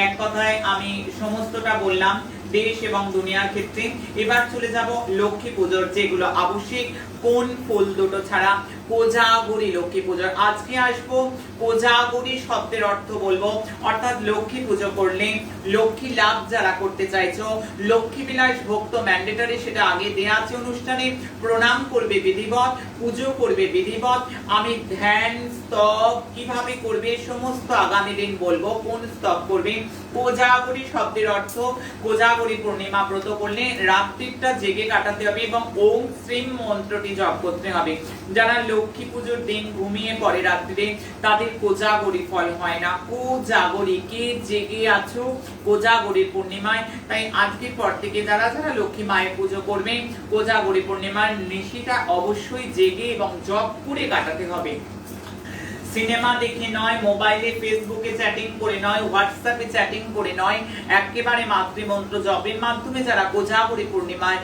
এক কথায় আমি সমস্তটা বললাম দেশ এবং দুনিয়ার ক্ষেত্রে। এবার চলে যাব লক্ষ্মী পুজোর, যেগুলো আবশ্যিক। কোন ফুল দুটো ছাড়া? কোজাগরি লক্ষ্মী পুজোর। আজকে আসবো কোজাগরি শব্দের অর্থ বলবো, অর্থাৎ লক্ষ্মী পুজো করলে লক্ষ্মী লাভ যারা করতে চাইছো, লক্ষ্মী বিলাস ভক্ত ম্যান্ডেটরি, সেটা আগে দেয়া আছে অনুষ্ঠানে। প্রণাম করবে বিধিবত, পুজো করবে বিধিবত। আমি ধ্যান স্তব কিভাবে করবে সমস্ত আগামী দিন বলবো। কোন স্তব করবে? কোজাগরি শব্দের অর্থ কোজাগরি পূর্ণিমা ব্রত করলে রাত্রিটা জেগে কাটাতে হবে এবং ওম শ্রীম মন্ত্রটি জপ করতে হবে। যারা লক্ষ্মী পুজোর দিন ঘুমিয়ে পড়ে রাত্রিতে, তাদের কোজাগরি ফল হয় না। কোজাগরি, কে জেগে আছো কোজাগরি পূর্ণিমায়। তাই আজকের পর থেকে যারা যারা লক্ষ্মী মায়ের পুজো করবে, কোজাগরি পূর্ণিমার নিশিটা অবশ্যই জেগে এবং জপ করে কাটাতে হবে। সিনেমা দেখে নয়, মোবাইলে ফেসবুকে চ্যাটিং করে নয়, হোয়াটসঅ্যাপে চ্যাটিং করে নয়, একেবারে মাতৃমন্ত্র জপের মাধ্যমে যারা কোজাগরী পূর্ণিমায়,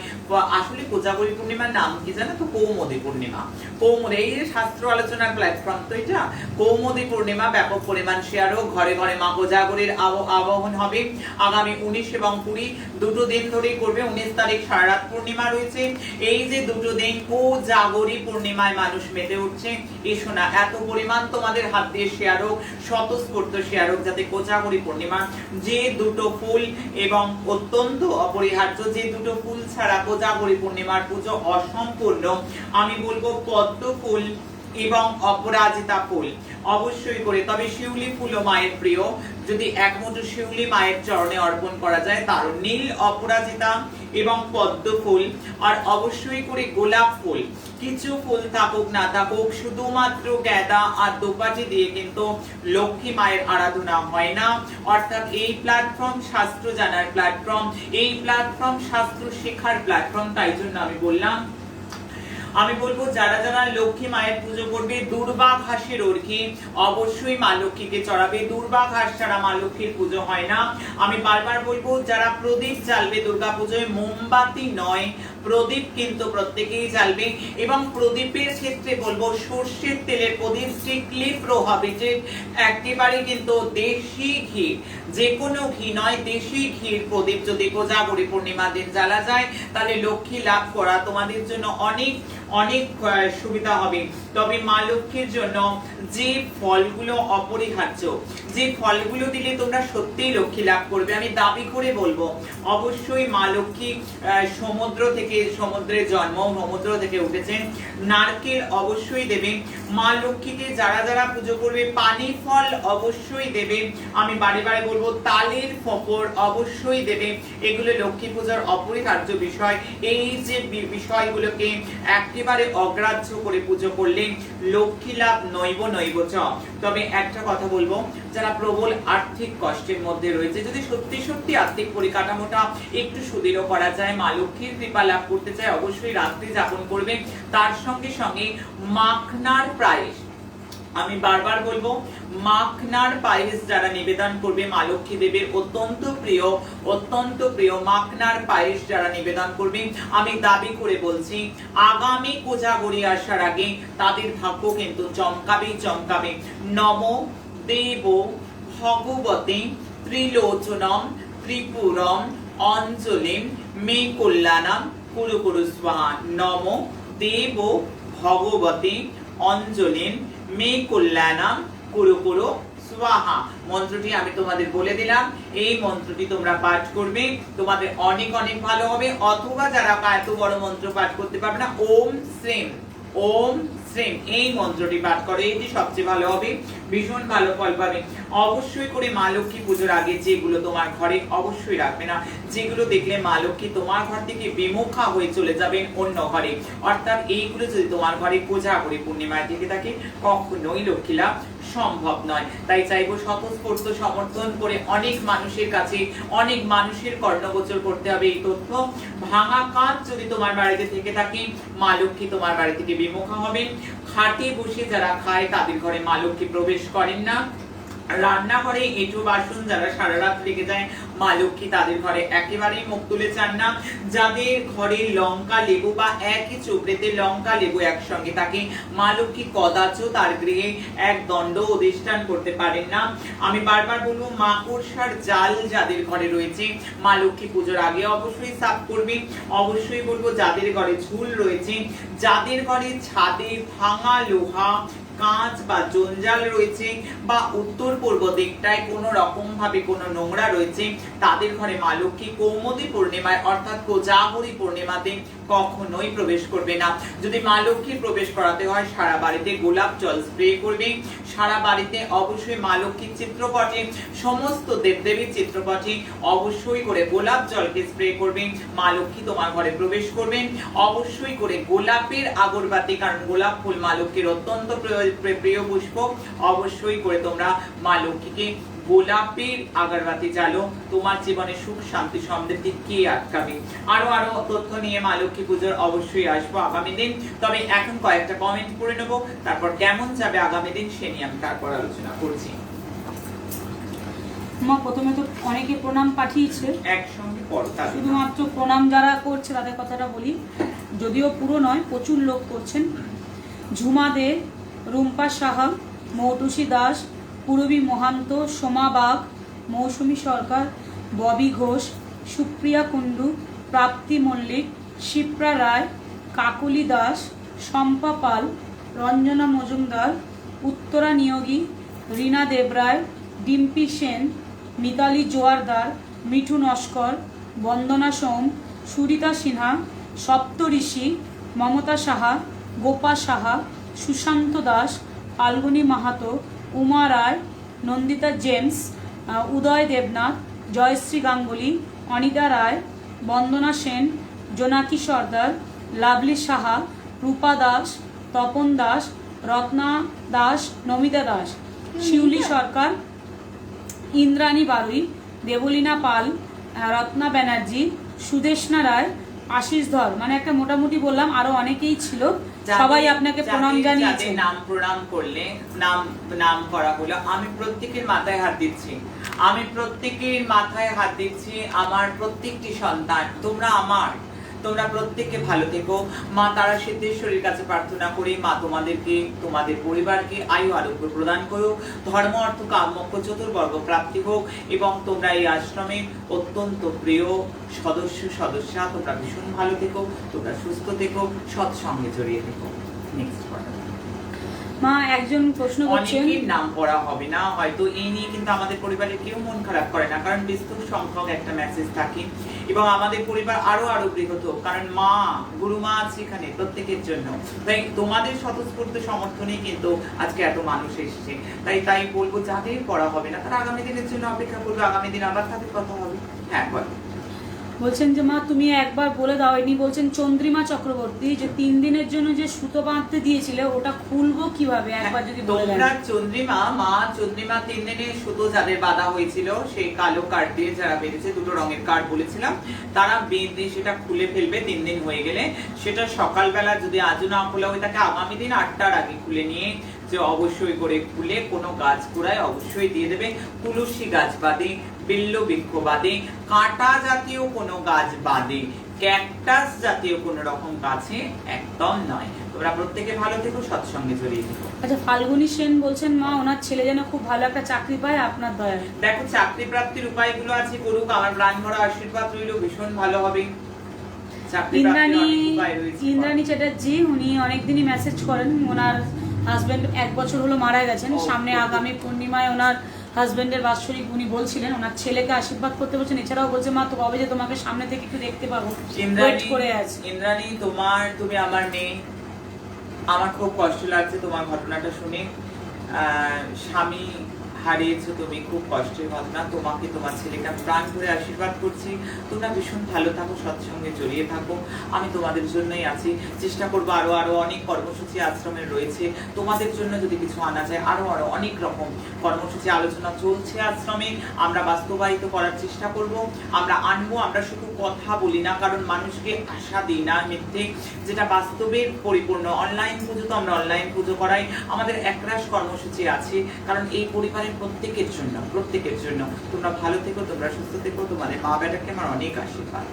আসলে কোজাগরী পূর্ণিমার নাম কি জানো তো? কৌমুদী পূর্ণিমা। কৌমুদী, এই যে শাস্ত্র আলোচনার প্ল্যাটফর্ম তো এটা। কৌমুদী পূর্ণিমা ব্যাপক পরিমাণ শেয়ার হোক, ঘরে ঘরে মা কোজাগরীর আবাহন হবে আগামী 19 এবং 20 দুটো দিন ধরেই করবে। 19 তারিখ সারা রাত পূর্ণিমা রয়েছে। এই যে দুটো দিন কোজাগরী পূর্ণিমায় মানুষ মেতে উঠছে। এসো না, এত পরিমাণ তোমাদের হাত দিয়ে শেয়ার হোক, স্বতঃস্ফূর্ত শেয়ার হোক, যাতে কোজাগরী পূর্ণিমা যে দুটো ফুল এবং অত্যন্ত অপরিহার্য, যে দুটো ফুল ছাড়া কোজাগরী পূর্ণিমার পুজো অসম্পূর্ণ, আমি বলবো পদ্ম ফুল এবং অপরাজিতা ফুল অবশ্যই করে। তবে শিউলি ফুলও মায়ের প্রিয়, যদি এক মুঠো শিউলি মায়ের চরণে অর্পণ করা যায় তার। নীল অপরাজিতা এবং পদ্ম ফুল, আর অবশ্যই করে গোলাপ ফুল। কিছু ফুল থাকুক না থাকুক, শুধুমাত্র গাঁদা আর দোপাটি দিয়ে কিন্তু লক্ষ্মী মায়ের আরাধনা হয় না। অর্থাৎ এই প্ল্যাটফর্ম শাস্ত্র জানার প্ল্যাটফর্ম, এই প্ল্যাটফর্ম শাস্ত্র শেখার প্ল্যাটফর্ম। তাই জন্য আমি বলবো যারা যারা লক্ষ্মী মায়ের পুজো করবে, দুর্বা ঘাসের অর্ঘ্যে অবশ্যই মা লক্ষ্মীকে চড়াবে। দুর্বা ঘাস ছাড়া মা লক্ষ্মীর পুজো হয় না। আমি বারবার বলবো যারা প্রদীপ জ্বালবে দুর্গা পুজোয়, মোমবাতি নয়, প্রদীপ কিন্তু প্রত্যেকেই জ্বালবে। এবং প্রদীপের ক্ষেত্রে বলবো সর্ষের তেলের প্রদীপ, স্ট্রিক্টলি প্রোহিবিটেড। একেবারে কিন্তু দেশি ঘি, যে কোনো ঘি নয়, দেশি ঘির প্রদীপ যদি কোজাগরী পূর্ণিমার দিন জ্বালা যায়, তাহলে লক্ষ্মী লাভ করা তোমাদের জন্য অনেক অনেক সুবিধা হবে। তবে মা লক্ষ্মীর জন্য যে ফলগুলো অপরিহার্য, যে ফলগুলো দিলে তোমরা সত্যিই লক্ষ্মী লাভ করবে, আমি দাবি করে বলবো, অবশ্যই মা লক্ষ্মী সমুদ্রের জন্ম, সমুদ্র থেকে উঠেছেন। নারকেল অবশ্যই দেবে মা লক্ষ্মীকে। যারা যারা পুজো করবে পানি ফল অবশ্যই দেবে। আমি বারে বারে বলবো তালের ফোঁপর অবশ্যই দেবে। এগুলো লক্ষ্মী পূজার অপরিহার্য বিষয়। এই যে বিষয়গুলোকে একেবারে অগ্রাহ্য করে পুজো করলে লক্ষ্মী লাভ নৈব চ। তবে একটা কথা বলবো, যারা প্রবল আর্থিক কষ্টের মধ্যে রয়েছে, যদি সত্যি সত্যি আর্থিক পরিকাঠামোটা একটু সুদৃঢ় করা যায়, মা লক্ষ্মীর কৃপা লাভ করতে চায়, অবশ্যই রাত্রি যাপন করবে। তার সঙ্গে সঙ্গে মাখনার প্রাইস, আমি বারবার বলবো, মাখনার পায়েস যারা নিবেদন করবে মা লক্ষ্মী দেবীর অত্যন্ত প্রিয় মাখনার পায়েস যারা নিবেদন করবে, আমি দাবি করে বলছি আগামী কোজাগরী আসার আগে তাদের ভাগ্য কিন্তু চমকাবে। নম দেব ভগবতে ত্রিলোচনম ত্রিপুরম অঞ্জলিম মে কল্যাণম কুরু কুরু স্বাহা। নম দেব ভগবতে অঞ্জলিম মে কল্যাণম কুরু কুরু স্বাহা। মন্ত্রটি আমি তোমাদের বলে দিলাম, এই মন্ত্রটি তোমরা পাঠ করবে, তোমাদের অনেক অনেক ভালো হবে। অথবা যারা এত বড় মন্ত্র পাঠ করতে পারবে না, ওম শ্রীম এই মন্ত্রটি পাঠ করে, এটি সবচেয়ে ভালো হবে, ভীষণ ভালো ফল পাবে। অবশ্যই করে মা লক্ষ্মী পুজোর আগে যেগুলো তোমার ঘরে অবশ্যই রাখবে না, যেগুলো দেখলে মা লক্ষ্মী তোমার ঘর থেকে বিমুখা হয়ে চলে যাবেন অন্য ঘরে। অর্থাৎ এইগুলো যদি তোমার ঘরে কোজাগরী পূর্ণিমায় থেকে থাকে, কখনোই লক্ষ্মী লাভ সম্ভব নয়। তাই চাইবো স্বতঃস্ফূর্ত সমর্থন করে অনেক মানুষের কাছে, অনেক মানুষের কর্ণগোচর করতে হবে এই তথ্য। ভাঙা কাঁচ যদি তোমার বাড়িতে থেকে থাকে, মা লক্ষ্মী তোমার বাড়ি থেকে বিমুখা হবেন। খাটে বসে যারা খায় তাদের ঘরে মা লক্ষ্মী প্রবেশ করেন না। রান্নাঘরে এঁটো বাসন যারা সারা রাত লেগে যায়, মা লক্ষ্মী তাদের ঘরে একেবারেই মুখ তুলে চান না। যাদের ঘরে লঙ্কা লেবু বা একই চোপড়েতে লঙ্কা লেবু একসঙ্গে থাকে, মা লক্ষ্মী কদাচ তার গৃহে এক দণ্ড অধিষ্ঠান করতে পারেন না। আমি বারবার বলবো, মাকড়সার জাল যাদের ঘরে রয়েছে, মা লক্ষ্মী পুজোর আগে অবশ্যই সাফ করবে। অবশ্যই বলবো যাদের ঘরে ঝুল রয়েছে, যাদের ঘরে ছাদে ভাঙা লোহা কাঁচ বা জঞ্জাল রয়েছে, বা উত্তর পূর্ব দিকটায় কোনো রকম ভাবে কোনো নোংরা রয়েছে, তাদের ঘরে মা লক্ষ্মী কৌমুদী পূর্ণিমায় অর্থাৎ কোজাগরী পূর্ণিমাতে কখনোই প্রবেশ করবে না। যদি মা লক্ষ্মীর প্রবেশ করাতে হয়, সারা বাড়িতে গোলাপ জল স্প্রে করবে। সারা বাড়িতে অবশ্যই মা লক্ষ্মীর চিত্রপটে, সমস্ত দেবদেবীর চিত্রপটে অবশ্যই করে গোলাপ জলকে স্প্রে করবে। মা লক্ষ্মী তোমার ঘরে প্রবেশ করবেন। অবশ্যই করে গোলাপের আগরবাতি, কারণ গোলাপ ফুল মা লক্ষ্মীর অত্যন্ত প্রিয় পুষ্প, অবশ্যই করে তোমরা মা লক্ষ্মীকে গোলাপের আগরবাতি জ্বালো, তোমার জীবনে সুখ শান্তি সমৃদ্ধি কে আটকাবে। আরো তথ্য নিয়ে মা লক্ষ্মী পুজোর অবশ্যই আসবো আগামী দিন। তবে এখন কয়েকটা কমেন্ট করে নেবো, তারপর কেমন যাবে আগামী দিন সে নিয়ে আমি তারপর আলোচনা করছি। মা প্রথমে তো অনেকে প্রণাম পাঠিয়েছে, একসঙ্গে পড়ো। শুধুমাত্র প্রণাম যারা করছে তাদের কথাটা বলি, যদিও পুরো নয়, প্রচুর লোক করছেন। ঝুমা দে, রুম্পা সাহা, মৌটুসী দাস, পূরবী মহান্ত, সোমা বাগ, মৌসুমী সরকার, ববি ঘোষ, সুপ্রিয়া কুণ্ডু, প্রাপ্তি মল্লিক, শিপ্রা রায়, কাকলি দাস, শম্পা পাল, রঞ্জনা মজুমদার, উত্তরা নিয়োগী, রীনা দেবরায়, ডিম্পি সেন, মিতালি জোয়ারদার, মিঠু নস্কর, বন্দনা সোম, সুরিতা সিনহা, সপ্তঋষি, মমতা সাহা, গোপা সাহা, সুশান্ত দাস, ফাল্গুনী মাহাতো, উমা রায়, নন্দিতা জেমস, উদয় দেবনাথ, জয়শ্রী গাঙ্গুলি, অনিতা রায়, বন্দনা সেন, জোনাকি সর্দার, লাভলি সাহা, রূপা দাস, তপন দাস, রত্না দাস, নমিতা দাস, শিউলি সরকার, ইন্দ্রাণী বারুই, দেবলীনা পাল, রত্না ব্যানার্জি, সুদেশনা রায়, আশিস ধর, মানে একটা মোটামুটি বললাম, আরো অনেকেই ছিল। সবাই আপনাকে প্রণাম জানিয়েছে। নাম প্রণাম করলে, নাম করা হলো, আমি প্রত্যেকের মাথায় হাত দিচ্ছি, আমি প্রত্যেকের মাথায় হাত দিচ্ছি। আমার প্রত্যেকটি সন্তান, তোমরা প্রত্যেককে ভালো থেকো। মা তারা সিদ্ধেশ্বরীর কাছে প্রার্থনা করি, মা তোমাদেরকে, তোমাদের পরিবারকে আয়ু আরোগ্য প্রদান করো, ধর্ম অর্থ কাম মোক্ষ চতুর্বর্গ প্রাপ্তি হোক, এবং তোমরা এই আশ্রমের অত্যন্ত প্রিয় সদস্যা, তোমরা ভীষণ ভালো থেকো, তোমরা সুস্থ থেকো, সৎসঙ্গে জড়িয়ে থেকো। নেক্সট কথা, মা একজন প্রশ্ন করছেন, অনেকের নাম পড়া হবে না হয়তো, এই নিয়ে কিন্তু আমাদের পরিবারের কেউ মন খারাপ করে না, কারণ বিস্তর সংখ্যক একটা মেসেজ থাকে, এবং আমাদের পরিবার আরো বৃহৎ, কারণ মা গুরুমা আছে এখানে প্রত্যেকের জন্য। তাই তোমাদের স্বতঃস্ফূর্ত সমর্থনে কিন্তু আজকে এত মানুষ এসেছে। তাই বলবো, যাদের পড়া হবে না তারা আগামী দিনের জন্য অপেক্ষা করবে, আগামী দিন আবার তাদের কথা হবে। হ্যাঁ বল। বলছেন যে মা তুমি একবার বলে দাও, ইনি বলছেন চন্দ্রিমা চক্রবর্তী, যে 3 দিনের জন্য যে সুতো বাঁধতে দিয়েছিলে ওটা খুলবো কিভাবে, একবার যদি বলে দেন। তোমরা চন্দ্রিমা 3 দিনের সুতো যাদের বাঁধা হয়েছিল, সেই কালো কার্ড দিয়ে যারা বেঁধেছে, 2টো রঙের কার্ড বলেছিলাম, তারা বেঁধে সেটা খুলে ফেলবে 3 দিন হয়ে গেলে। সেটা সকালবেলা যদি আজও না খোলা হয়ে থাকে, আগামী দিন 8টার আগে খুলে নিয়ে যে অবশ্যই করে খুলে কোনো গাছ গোড়ায় অবশ্যই দিয়ে দেবে। তুলসী গাছ বাদে, বিল্ল বৃক্ষ বাদে, কাঁটা জাতীয় কোনো গাছ বাদে, ক্যাকটাস জাতীয় কোনো রকম গাছে একদম নয়। তোমরা প্রত্যেকে ভালো থেকো, সৎসঙ্গে জড়িয়ে থেকো। আচ্ছা, ফাল্গুনী সেন বলছেন মা ওনার ছেলে যেন খুব ভালো একটা চাকরি পায় আপনার দয়া। দেখো, চাকরি প্রাপ্তির উপায়গুলো আছে, করুক, আমার প্রাণ ভরা আশীর্বাদ রইল, ভীষণ ভালো হবে। ইন্দ্রাণী চ্যাটার্জি, উনি অনেকদিনই মেসেজ করেন, ওনার হাজবেন্ড 1 বছর হলো মারা গেছেন, সামনে আগামী পূর্ণিমায় ওনার হাজবেন্ডের বাৎসরিক, উনি বলছিলেন ওনার ছেলেকে আশীর্বাদ করতে বলছেন। এছাড়াও বলছে মা তো কবে যে তোমাকে সামনে থেকে একটু দেখতে পাবো, ওয়েট করে আছি। ইন্দ্রাণী, তুমি আমার মেয়ে, আমার খুব কষ্ট লাগছে তোমার ঘটনাটা শুনে। স্বামী হারিয়েছো তুমি, খুব কষ্টের ঘটনা। তোমাকে, তোমার ছেলেকে আমি প্রাণ ভরে আশীর্বাদ করছি। তোমরা ভীষণ ভালো থাকো, সৎসঙ্গে জড়িয়ে থাকো, আমি তোমাদের জন্যই আছি। চেষ্টা করবো আরো অনেক কর্মসূচি আশ্রমের রয়েছে, তোমাদের জন্য যদি কিছু আনা যায়, আরো অনেক রকম কর্মসূচি আলোচনা চলছে আশ্রমে, আমরা বাস্তবায়িত করার চেষ্টা করব, আমরা আনবো। আমরা শুধু কথা বলি না, কারণ মানুষকে আশা দিই না মিথ্যে, যেটা বাস্তবের পরিপূর্ণ। অনলাইন পুজো তো আমরা অনলাইন পুজো করাই, আমাদের একরাশ কর্মসূচি আছে, কারণ এই পরিবারের প্রত্যেকের জন্য। তোমরা ভালো থেকো, তোমরা সুস্থ থেকো, তোমাদের মা বেটাকে আমার অনেক আশীর্বাদ।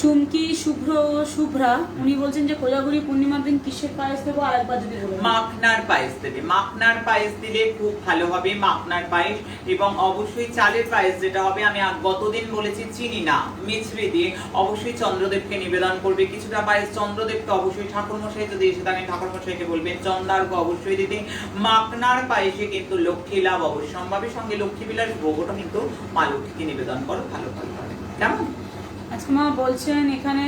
চুমকি শুভ্রা, উনি বলছেন যে কোজাগরি পূর্ণিমার দিন কিসের পায়েস দেবো, আরেকবার যদি বলেন। মাখনার পায়েস দেবে, মাখনার পায়েস দিলে খুব ভালো হবে, মাখনার পায়েস। এবং অবশ্যই চালের পায়েস যেটা হবে, আমি গতদিন বলেছি চিনি না, মিছরি দিয়ে অবশ্যই চন্দ্রদেবকে নিবেদন করবে। কিছুটা পায়েস চন্দ্রদেবকে অবশ্যই, ঠাকুরমশাই যদি এসে থাকেন ঠাকুরমশাইকে বলবেন চন্দ্রার্ঘ্য অবশ্যই দিতে। মাখনার পায়েসে কিন্তু লক্ষ্মী লাভ অবশ্যম্ভাবী, সঙ্গে লক্ষ্মী বিলাস ভোগটা কিন্তু মা লক্ষ্মীকে নিবেদন করো, ভালো হবে। কেমন? আজকে মা বলছেন এখানে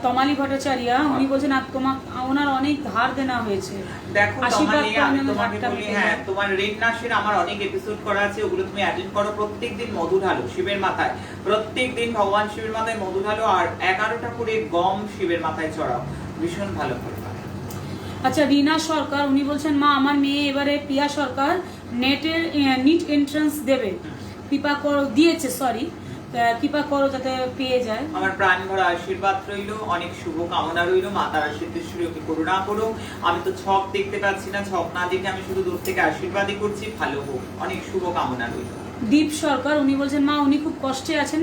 তমালি ভট্টাচার্য, উনি বলছেন ওনার অনেক ধার দেনা হয়েছে। দেখো তমালি, আমি তোমাকে বলি, হ্যাঁ, তোমার ঋণ নাশের আমার অনেক এপিসোড করা আছে, ওগুলো তুমি অ্যাটেন্ড করো। প্রত্যেকদিন মধু ঢালো শিবের মাথায়, প্রত্যেকদিন ভগবান শিবের মাথায় মধু ঢালো, আর 11টা করে গম শিবের মাথায় চড়াও, ভীষণ ভালো ফল পাবে। আচ্ছা, রিনা সরকার, উনি বলছেন মা আমার মেয়ে এবারে প্রিয়া সরকার নিট এন্ট্রান্স দেবে, কৃপা করো, দিয়েছে সরি, কৃপা করো যাতে পেয়ে যায়। আমার প্রাণ ভরা আশীর্বাদ রইল, অনেক শুভ কামনা রইল। মা তারা সিদ্ধেশ্বরী ওকে করুণা করো। আমি তো ছক দেখতে পাচ্ছি না, ছক না দেখে আমি শুধু দূর থেকে আশীর্বাদই করছি, ভালো হোক, অনেক শুভ কামনা রইল। দীপ সরকার উনি বলছেন মা উনি খুব কষ্টে আছেন,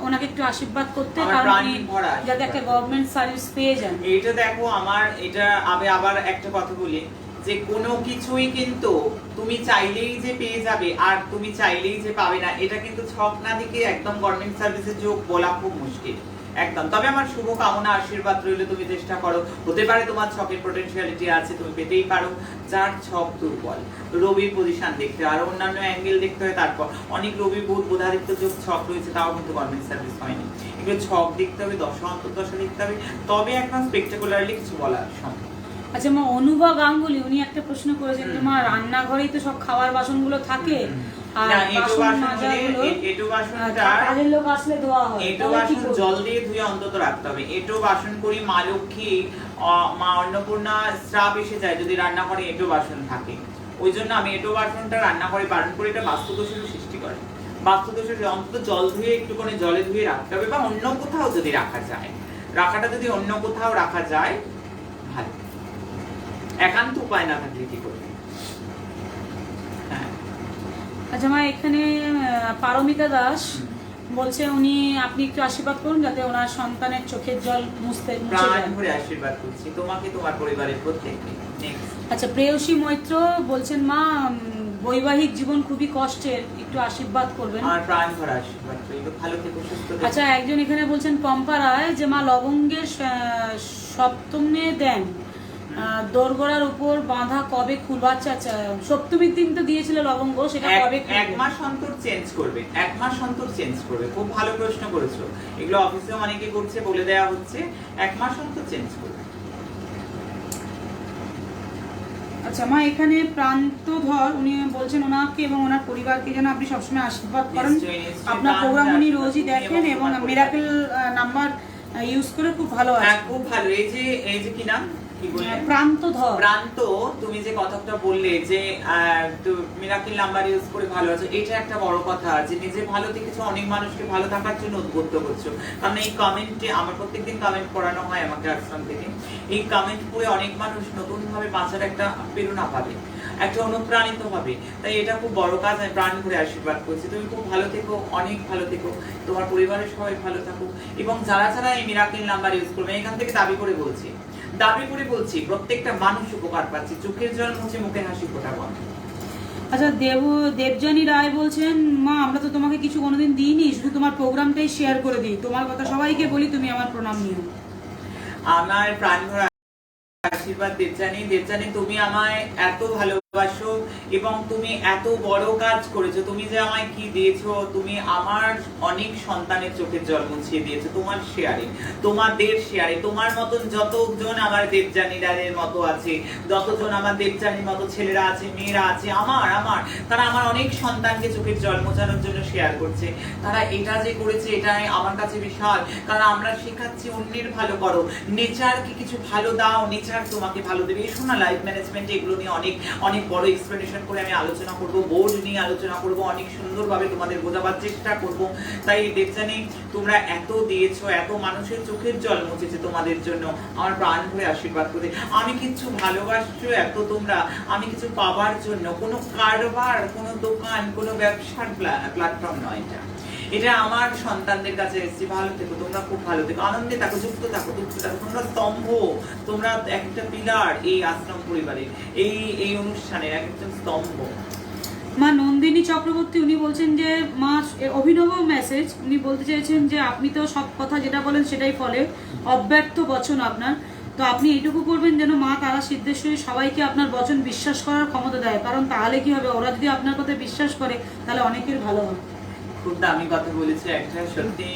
ওনাকে একটু আশীর্বাদ করতে, আমার কারণ প্রাণ উনি ভরা আশীর্বাদ। যাতে একটা গভর্নমেন্ট সার্ভিস পেয়ে যান। এইটা দেখো আমার, এটা আমি আবার একটা কথা বলি যে কোনো কিছুই কিন্তু তুমি চাইলেই যে পেয়ে যাবে আর তুমি চাইলেই যে পাবে না, এটা কিন্তু ছক না দিকে একদম গভর্নমেন্ট সার্ভিসের যোগ বলা খুব মুশকিল একদম। তবে আমার শুভ কামনা আশীর্বাদ রইল, তুমি চেষ্টা করো, হতে পারে তোমার ছকের পোটেনশিয়ালিটি আছে, তুমি পেতেই পারো। যার ছক দুর্বল, রবির পজিশন দেখতে হয় আর অন্যান্য অ্যাঙ্গেল দেখতে হয়, তারপর অনেক রবি বুধ বোধাদিত্য যোগ ছক রয়েছে, তাও কিন্তু গভর্নমেন্ট সার্ভিস হয়নি। এগুলো ছক দেখতে হবে, দশা অন্তর্দশা দেখতে হবে, তবে একদম স্পেকটাকুলারলি কিছু বলা সম্ভব। আচ্ছা মা, অনুভা গাঙ্গুলি উনি একটা প্রশ্ন করেছেন যে মা রান্নাঘরেই তো সব খাবার বাসনগুলো থাকে, আর না, এঁটো বাসন বাসন মাজাগুলো হলে এঁটো বাসনটা কাজের লোক আসলে ধোয়া হয়, এঁটো তাহলে কি বাসন করবো? জল দিয়ে ধুয়ে অন্তত রাখতে হবে। এঁটো বাসন করি মা লক্ষ্মী, মা অন্নপূর্ণা শ্রাপ এসে যায় যদি রান্না করে এঁটো বাসন থাকে। ওই জন্য আমি এঁটো বাসনটা রান্না করে বারণ করে, এটা বাস্তুদোষের সৃষ্টি করে। বাস্তুদোষের অন্তত জল ধুয়ে একটুখানি জলে ধুয়ে রাখতে হবে, বা অন্য কোথাও যদি রাখা যায়, রাখাটা যদি অন্য কোথাও রাখা যায় ভালো, একান্ত উপায় না থাকলে কি করবে। হ্যাঁ, আচ্ছা মা, এখানে পারমিতা দাস বলছে উনি আপনি একটু আশীর্বাদ করুন যাতে ওনার সন্তানের চোখের জল মুছে প্রাণ যায়। ভরে আশীর্বাদ করছি তোমাকে, তোমার পরিবারের প্রত্যেককে। নেক্সট, আচ্ছা প্রেয়সী মৈত্র বলছেন মা বৈবাহিক জীবন খুবই কষ্টের, একটু আশীর্বাদ করবেন। আমার প্রাণ ভরা আশীর্বাদ রইল, ভালো থেকো, সুস্থ থেকো। আচ্ছা একজন এখানে বলছেন পম্পা রায় যে মা লবঙ্গের সপ্তমে দেন, দোরগোড়ার উপর বাঁধা কবে খুলবে? আচ্ছা আচ্ছা, সপ্তমীর দিন তো দিয়েছিল লবঙ্গ, সেটা কবে খুলবে? এক মাস অন্তর চেঞ্জ করবে, এক মাস অন্তর চেঞ্জ করবে। খুব ভালো প্রশ্ন করেছো, এগুলো অফিসেও অনেকে করছে, বলে দেওয়া হচ্ছে, এক মাস অন্তর চেঞ্জ করবে। আচ্ছা মা, এখানে প্রান্তধর উনি বলছেন ওনাকে এবং ওনার পরিবারকে যেন আপনি সবসময় আশীর্বাদ করেন। নিশ্চয়ই, নিশ্চয়ই। আপনার প্রোগ্রাম উনি আশীর্বাদ রোজই তুমি দেখেন এবং তোমার মিরাকেল নাম্বার ইউজ করে খুব ভালো আছে। হ্যাঁ, খুব ভালো। এই যে কি নাম, কি বললে? প্রান্তধর। প্রান্ত, তুমি যে কথাটা বললে যে মিরাকেল নাম্বার ইউজ করে ভালো আছে, এটা একটা বড় কথা যে নিজে ভালো দেখেছো, অনেক মানুষকে ভালো থাকার জন্য উদ্বুদ্ধ করছো। কারণ এই কমেন্টে আমার প্রত্যেকদিন কমেন্ট পড়ানো হয় আমাকে আশ্রম থেকে, এই কমেন্ট পড়ে অনেক মানুষ নতুন ভাবে বাঁচার একটা প্রেরণা পাবে, একটা অনুপ্রাণিত হবে। তাই এটা খুব বড় কাজ, আমি প্রাণ ভরে আশীর্বাদ করছি। তুমি খুব ভালো থেকো, অনেক ভালো থেকো, তোমার পরিবারের সবাই ভালো থাকুক। এবং যারা যারা এই মিরাকেল নাম্বার ইউজ করবে, এখান থেকে দাবি করে বলছি প্রত্যেকটা মানুষ উপকার পাচ্ছে, চোখের জল মুছে মুখে হাসি ফোটা বন্ধ। আচ্ছা দেবজানী রায় বলছেন মা আমরা তো তোমাকে কিছু কোনোদিন দিইনি, শুধু তোমার প্রোগ্রামটাই শেয়ার করে দিই, তোমার কথা সবাইকে বলি, তুমি আমার প্রণাম নিও। আমার প্রাণ ভরা আশীর্বাদ দেবজানী, তুমি আমায় এত ভালোবাসো এবং তুমি এত বড় কাজ করেছো। তুমি যে আমায় কি দিয়েছো, তুমি আমার অনেক সন্তানের চোখের জল মুছিয়ে দিয়েছো তোমার শেয়ারে, তোমাদের শেয়ারে। তোমার মতন যতজন আমার দেবজানীদের মতো আছে, যতজন আমার দেবজানীর মতো ছেলেরা আছে, মেয়েরা আছে, আমার তারা আমার অনেক সন্তানকে চোখের জল মোছানোর জন্য শেয়ার করছে। তারা এটা যে করেছে, এটাই আমার কাছে বিশাল, কারণ আমরা শেখাচ্ছি অন্যের ভালো করো, নেচারকে কিছু ভালো দাও, নেচার তোমাকে ভালো দেবে। এই শোনা লাইফ ম্যানেজমেন্ট, এগুলো নিয়ে অনেক বড় এক্সপ্লেনেশন করে আমি আলোচনা করব, বোর্ড নিয়ে আলোচনা করব, অনেক সুন্দরভাবে তোমাদের বোঝাবার চেষ্টা করব। তাই দেবজানী, তোমরা এত দিয়েছো, এত মানুষের চোখের জল মুছেছে তোমাদের জন্য, আমার প্রাণ ভরে আশীর্বাদ করে। আমি কিছু ভালোবাসছো এত তোমরা, আমি কিছু পাওয়ার জন্য, কোনো কারবার, কোনো দোকান, কোনো ব্যবসার প্ল্যাটফর্ম নয় এটা। এটা আমার সন্তানদের কাছে এসেছি। ভালো থেকো, তোমরা খুব ভালো থেকো, আনন্দে থাকো, যুক্ত থাকো, তোমরা স্তম্ভ, তোমরা একটা পিলার এই আশ্রম পরিবারের, এই অনুষ্ঠানের এক একজন স্তম্ভ। মা নন্দিনী চক্রবর্তী উনি বলছেন যে মা অভিনব মেসেজ, উনি বলতে চাইছেন যে আপনি তো সব কথা যেটা বলেন সেটাই ফলে, অব্যর্থ বচন আপনার, তো আপনি এইটুকু করবেন যেন মা তারা সিদ্ধেশ্বরী সবাইকে আপনার বচন বিশ্বাস করার ক্ষমতা দেয়, কারণ তাহলে কি হবে, ওরা যদি আপনার কথা বিশ্বাস করে তাহলে অনেকের ভালো হবে। খুব দামি কথা বলেছে একটা, সত্যি।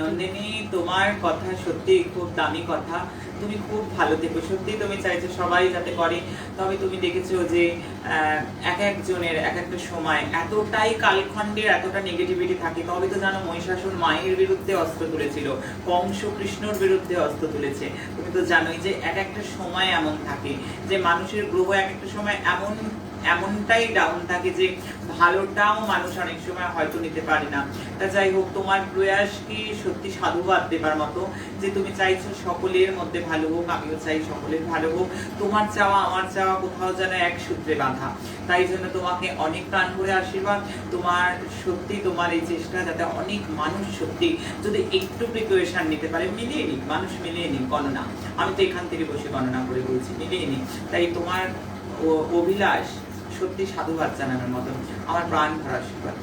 নন্দিনী, তোমার কথা সত্যি খুব দামি কথা, তুমি খুব ভালো থেকো। সত্যি তুমি চাইছো সবাই যাতে করে, তবে তুমি দেখেছো যে এক একজনের এক একটা সময় এতটাই কালখণ্ডের এতটা নেগেটিভিটি থাকে। তবে তো জানো মহিষাসুর মায়ের বিরুদ্ধে অস্ত্র তুলেছিল, কংস কৃষ্ণর বিরুদ্ধে অস্ত্র তুলেছে। তুমি তো জানোই যে এক একটা সময় এমন থাকে যে মানুষের গ্রহ এক একটা সময় এমন এমনটাই ডাউন থাকে যে ভালোটাও মানুষ অনেক সময় হয়তো নিতে পারে না। তা যাই হোক, তোমার প্রয়াস কি সত্যি সাধুবাদ দেবার মতো, যে তুমি চাইছো সকলের মধ্যে ভালো হোক, আমিও চাই সকলের ভালো হোক। তোমার চাওয়া আমার চাওয়া কোথাও যেন এক সূত্রে বাঁধা, তাই জন্য তোমাকে অনেক প্রাণ করে আশীর্বাদ। তোমার সত্যি তোমার এই চেষ্টা যাতে অনেক মানুষ সত্যি যদি একটু প্রিপারেশন নিতে পারে, মিলিয়ে নিক, মানুষ মিলিয়ে নিক গণনা। আমি তো এখান থেকে বসে গণনা করে বলছি, মিলিয়ে নিক। তাই তোমার অভিলাষ সত্যি সাধুবাদ জানানোর মতো, আমার প্রাণ ভরা আশীর্বাদ।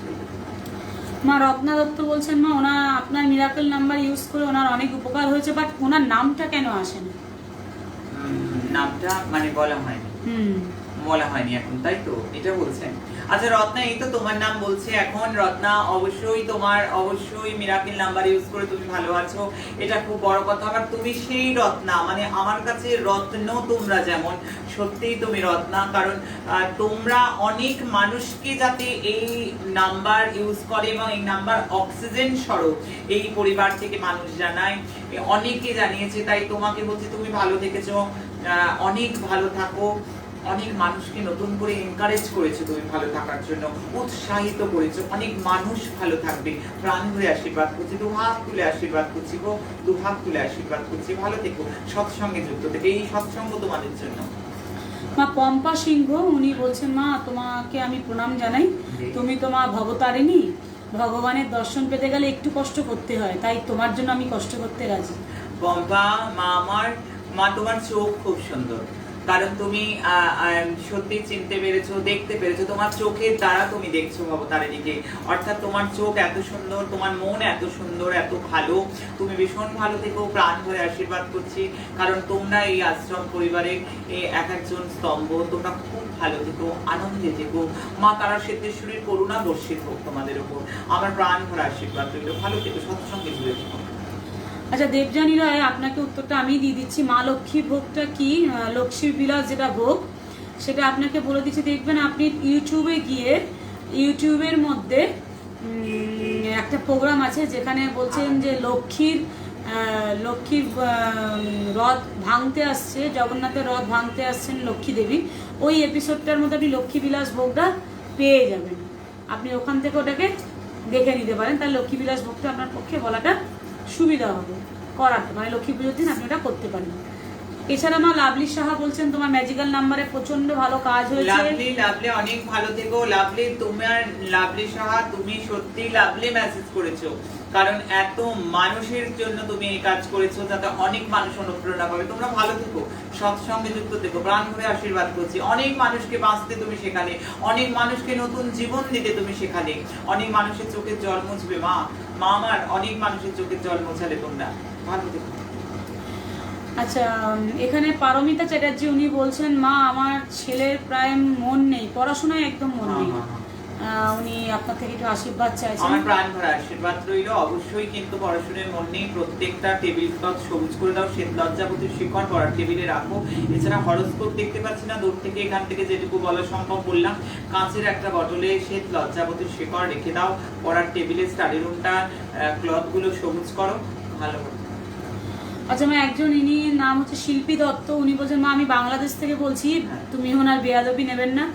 মা রত্না দত্ত বলছেন মা ওনার আপনার মিরাকল নাম্বার ইউজ করে ওনার অনেক উপকার হয়েছে, বাট ওনার নামটা কেন আসে না? নামটা মানে বলা হয়নি, বলা হয়নি এখন, তাই তো এটা বলছেন। আচ্ছা রত্না, এই তো তোমার নাম বলছে এখন। রত্না, অবশ্যই তোমার অবশ্যই মিরাকেল নাম্বার ইউজ করে তুমি ভালো আছো, এটা খুব বড় কথা। আবার তুমি সেই রত্না, মানে আমার কাছে রত্ন তোমরা যেমন, সত্যিই তুমি রত্না। কারণ তোমরা অনেক মানুষকে যাতে এই নাম্বার ইউজ করে এবং এই নাম্বার অক্সিজেন স্বরূপ এই পরিবার থেকে মানুষ জানায়, অনেকে জানিয়েছে। তাই তোমাকে বলছি তুমি ভালো থেকেছো, অনেক ভালো থাকো। অনেক মানুষকে নতুন করে এনকারেজ করেছো তুমি ভালো থাকার জন্য, উৎসাহিত করেছো। অনেক মানুষ ভালো থাকবে, প্রাণ ভরে আশীর্বাদ করছি, দুহাত তুলে আশীর্বাদ করছি গো, দুহাত তুলে আশীর্বাদ করছি। ভালো থেকো, সৎসঙ্গে যুক্ত থেকে, এই সৎসঙ্গ তোমাদের জন্য। মা পম্পা সিংহ উনি বলছেন মা তোমাকে আমি প্রণাম জানাই, তুমি তো মা ভবতারিণী, ভগবানের দর্শন পেতে গেলে একটু কষ্ট করতে হয়, তাই তোমার জন্য আমি কষ্ট করতে রাজি। পম্পা মা আমার, মা তোমার চোখ খুব সুন্দর, কারণ তুমি সত্যি চিনতে পেরেছো, দেখতে পেরেছো, তোমার চোখের দ্বারা তুমি দেখছো ভবতারিণীকে। অর্থাৎ তোমার চোখ এত সুন্দর, তোমার মন এত সুন্দর, এত ভালো, তুমি ভীষণ ভালো থেকো, প্রাণ ভরে আশীর্বাদ করছি। কারণ তোমরা এই আশ্রম পরিবারের এক একজন স্তম্ভ, তোমরা খুব ভালো থেকো, আনন্দে থেকো। মা তারা সিদ্ধেশ্বরীর করুণা বর্ষিত হোক তোমাদের উপর, আমার প্রাণ ভরে আশীর্বাদ রইল। ভালো থেকো, সৎসঙ্গে জুড়ে থেকো। আচ্ছা দেবযানী রায়, আপনাকে উত্তরটা আমি দিয়ে দিচ্ছি। মা লক্ষ্মীর ভোগটা কি? লক্ষ্মী বিলাস যেটা ভোগ, সেটা আপনাকে বলে দিচ্ছি। দেখবেন আপনি ইউটিউবে গিয়ে, ইউটিউবের মধ্যে একটা প্রোগ্রাম আছে যেখানে বলছেন যে লক্ষ্মীর রথ ভাঙতে আসছে, জগন্নাথের রথ ভাঙতে আসছেন লক্ষ্মী দেবী। ওই এপিসোডটার মধ্যে আপনি লক্ষ্মী বিলাস ভোগটা পেয়ে যাবেন। আপনি ওখান থেকে ওটাকে দেখে নিতে পারেন, তাহলে লক্ষ্মী বিলাস ভোগটা আপনার পক্ষে বলাটা সুবিধা হবে করাতে, মানে লক্ষ্মী পুজোর দিন আপনি ওটা করতে পারেন। এছাড়া মা লাভলি সাহা বলছেন তোমার ম্যাজিক্যাল নাম্বারে প্রচন্ড ভালো কাজ হয়েছে। লাভলি, লাভলি অনেক ভালো থেকো। লাভলি, তোমার লাভলি সাহা, তুমি সত্যি লাভলি মেসেজ করেছো, কারণ এত মানুষের জন্য তুমি এই কাজ করেছো যাতে অনেক মানুষ অনুপ্রেরণা পাবে। তোমরা ভালো থেকো, সৎসঙ্গে যুক্ত থেকো, প্রাণ ভরে আশীর্বাদ করছি। অনেক মানুষকে বাঁচতে তুমি শেখালে, অনেক মানুষকে নতুন জীবন দিতে তুমি শেখালে, অনেক মানুষের চোখের জল মুছবে। মা মা আমার অনেক মানুষের চোখের জল মোছালে তোমরা, ভালো থেকো। আচ্ছা, এখানে পারমিতা চ্যাটার্জি উনি বলছেন মা আমার ছেলের প্রায় মন নেই, পড়াশোনায় একদম মন নেই, উনি আপনার থেকে একটু আশীর্বাদ চাইছেন। আমার প্রাণ ভরা আশীর্বাদ রইল। অবশ্যই কিন্তু পড়াশোনায় মন নেই, প্রত্যেকটা টেবিল ক্লথ সবুজ করে দাও, শ্বেত লজ্জাবতীর শিকড় পড়ার টেবিলে রাখো। এছাড়া হরস্কোপ দেখতে পাচ্ছি না, দূর থেকে এখান থেকে যেটুকু বলা সম্ভব বললাম। কাঁচের একটা বটলে শ্বেত লজ্জাবতীর শিকড় রেখে দাও পড়ার টেবিলে, স্টাডি রুমটা ক্লথ গুলো সবুজ করো, ভালো হবে। আচ্ছা মা একজন ইনি নাম হচ্ছে শিল্পী দত্ত, উনি বলছেন মা আমি বাংলাদেশ থেকে বলছি, তুমি ওনার বেয়াদবি নেবেন না,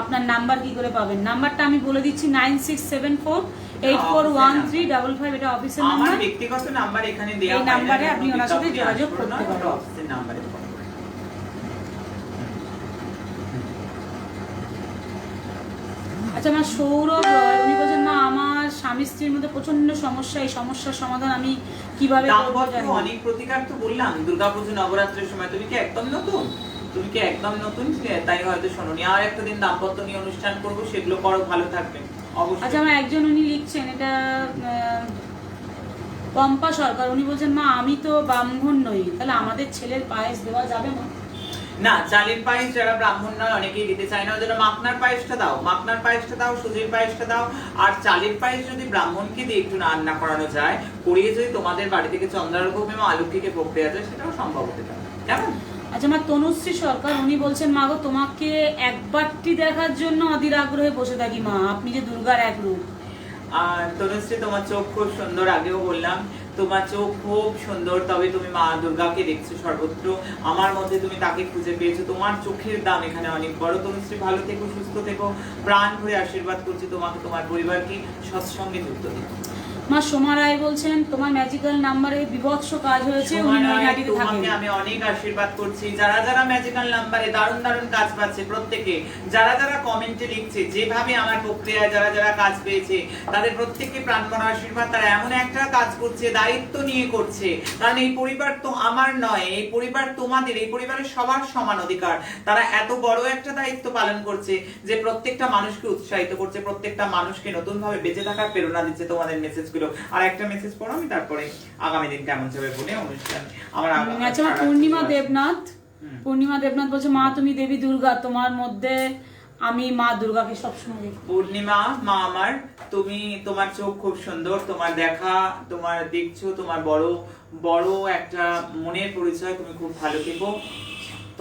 আপনার নাম্বার কি করে পাবেন? নাম্বারটা আমি বলে দিচ্ছি 9674841355, এটা অফিসের নাম্বার। আমার ব্যক্তিগত নাম্বার এখানে দেয়া এই নাম্বারে আপনি ওনার সাথে যোগাযোগ করতে পারেন। অফিসের নাম্বারে। আচ্ছা মা সৌরভ রয় উনি বলছেন মা আমার স্বামী স্ত্রীর মধ্যে প্রচন্ড সমস্যা, এই সমস্যার সমাধান আমি কিভাবে করব? অনেক প্রতিকার তো বললাম, দুর্গাপুজো নবরাত্রির সময়। তুমি কি একদম নতুন? তুমি কি একদম নতুন? তাই হয়তো শোনোনি। আর একটা দিন দাম্পত্য নিয়ে অনুষ্ঠান করবো, সেগুলো করো, ভালো থাকবে অবশ্যই। আচ্ছা মা একজন উনি লিখছেন, এটা পম্পা সরকার, উনি বলছেন মা আমি তো ব্রাহ্মণ নই, তাহলে আমাদের ছেলের পায়েস দেওয়া যাবে মা? না, চালের পায়েস যারা ব্রাহ্মণ নয় অনেকেই দিতে চায় না, ওই জন্য মাখনার পায়েসটা দাও, মাখনার পায়েসটা দাও, সুজির পায়েসটা দাও। আর চালের পায়েস যদি ব্রাহ্মণকে দিয়ে একটু রান্না করানো যায়, করিয়ে যদি তোমাদের বাড়ি থেকে চন্দ্রারঘব এবং আলুক্ষীকে ভোগ দেওয়া যায়, সেটাও সম্ভব হতে পারে। কেমন? আচ্ছা মা তনুশ্রী সরকার উনি বলছেন মা গো তোমাকে একবারটি দেখার জন্য অধীর আগ্রহে বসে থাকি মা, আপনি যে দুর্গার এক রূপ। তনুশ্রী, তোমার চোখ খুব সুন্দর, আগেও বললাম। তোমার চোখ খুব সুন্দর, তবে তুমি মা দুর্গাকে দেখছো সর্বত্র, আমার মধ্যে তুমি তাকে খুঁজে পেয়েছো, তোমার চোখের দাম এখানে অনেক বড়। তুমি শ্রী ভালো থেকো, সুস্থ থেকো, প্রাণ ভরে আশীর্বাদ করছি তোমাকে, তোমার পরিবারকে সৎসঙ্গে যুক্ত দিচ্ছি। মা সোমা রায় বলছেন তোমার ম্যাজিক্যাল নাম্বারে বিভৎস কাজ হয়েছে, উনি নৈহাটিতে থাকেন। তোমাকে আমি অনেক আশীর্বাদ করছি। যারা যারা ম্যাজিক্যাল নাম্বারে দারুণ দারুণ কাজ পাচ্ছে প্রত্যেকে, যারা যারা কমেন্টে লিখছে যেভাবে আমার প্রক্রিয়ায় যারা যারা কাজ পেয়েছে, তাদের প্রত্যেককে প্রাণপণ আশীর্বাদ। তারা এমন একটা কাজ করছে, দায়িত্ব নিয়ে করছে, কারণ এই পরিবার তো আমার নয়, এই পরিবার তোমাদের, এই পরিবারের সবার সমান অধিকার। তারা এত বড় একটা দায়িত্ব পালন করছে যে প্রত্যেকটা মানুষকে উৎসাহিত করছে, প্রত্যেকটা মানুষকে নতুন ভাবে বেঁচে থাকার প্রেরণা দিচ্ছে তোমাদের মেসেজ। আর একটা মেসেজ পড়ো, আমি তারপরে আগামী দিন কেমন যাবে বলে অনুষ্ঠান আমার। আচ্ছা, পূর্ণিমা দেবনাথ, পূর্ণিমা দেবনাথ বলছে মা তুমি দেবী দুর্গা, তোমার মধ্যে আমি মা দুর্গাকে সবসময় দেখি। পূর্ণিমা মা আমার, তুমি, তোমার চোখ খুব সুন্দর, তোমার দেখা, তোমার দেখছো, তোমার বড় বড় একটা মনের পরিচয়, তুমি খুব ভালো থেকো,